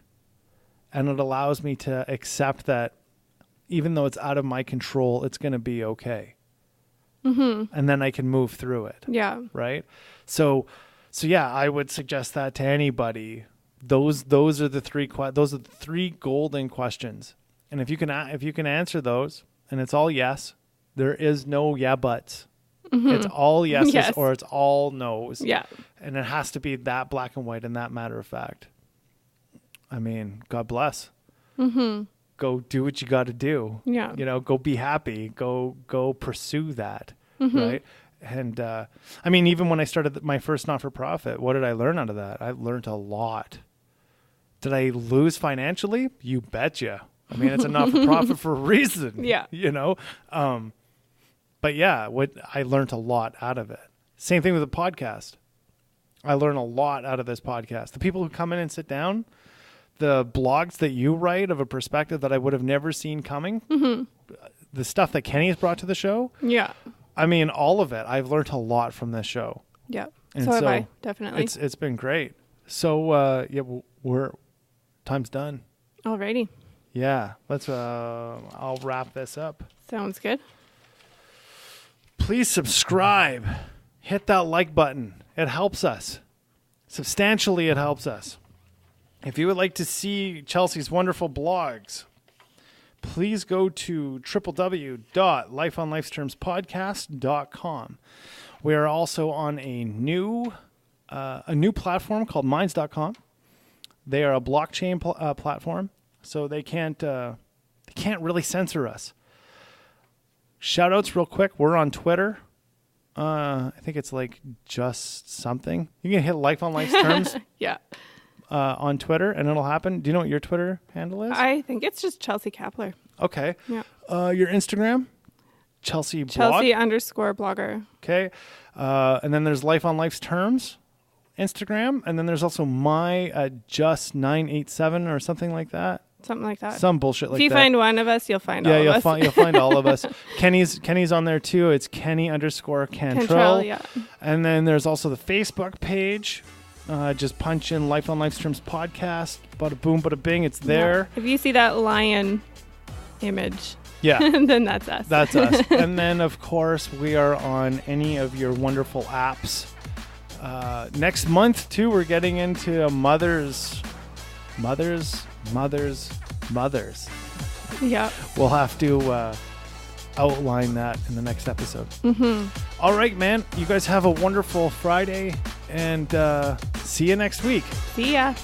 And it allows me to accept that even though it's out of my control, it's going to be okay. And then I can move through it. Yeah. Right. So yeah, I would suggest that to anybody. Those are the three golden questions. And if you can answer those, and it's all yes, there is no yeah buts. It's all yeses or it's all no's. Yeah. And it has to be that black and white and that matter of fact. I mean, God bless. Go do what you got to do. Yeah. You know, go be happy. Go pursue that. Right. And I mean, even when I started my first not-for-profit, what did I learn out of that? I learned a lot. Did I lose financially? You betcha. I mean, it's a not-for-profit for a reason. Yeah. You know? But yeah, I learned a lot out of it. Same thing with the podcast. I learn a lot out of this podcast. The people who come in and sit down, the blogs that you write of a perspective that I would have never seen coming, the stuff that Kenny has brought to the show. Yeah. I mean, all of it. I've learned a lot from this show. Yeah. And so have I, definitely. It's been great. So yeah, time's done. Alrighty. Yeah. Let's I'll wrap this up. Sounds good. Please subscribe. Hit that like button. It helps us. Substantially, it helps us. If you would like to see Chelsey's wonderful blogs, please go to www.lifeonlifestermspodcast.com. We are also on a new platform called minds.com. They are a blockchain platform, so they can't really censor us. Shout outs real quick. We're on Twitter. I think it's like just something. You can hit Life on Life's Terms. Yeah. On Twitter, and it'll happen. Do you know what your Twitter handle is? I think it's just Chelsey Kapler. Okay. Yeah. Your Instagram? Chelsey _blogger. Okay. And then there's Life on Life's Terms Instagram, and then there's also my just 987 or something like that. Something like that. Some bullshit like that. If you find one of us, you'll find all of us. Yeah, you'll find all of us. Kenny's on there too. It's Kenny_Cantrell. Yeah. And then there's also the Facebook page. Just punch in Life on Life's Terms podcast. Bada boom, bada bing. It's there. Yeah. If you see that lion image, then that's us. That's us. And then, of course, we are on any of your wonderful apps. Next month, too, we're getting into mothers. Yeah. We'll have to outline that in the next episode. All right, man. You guys have a wonderful Friday, and see you next week. See ya.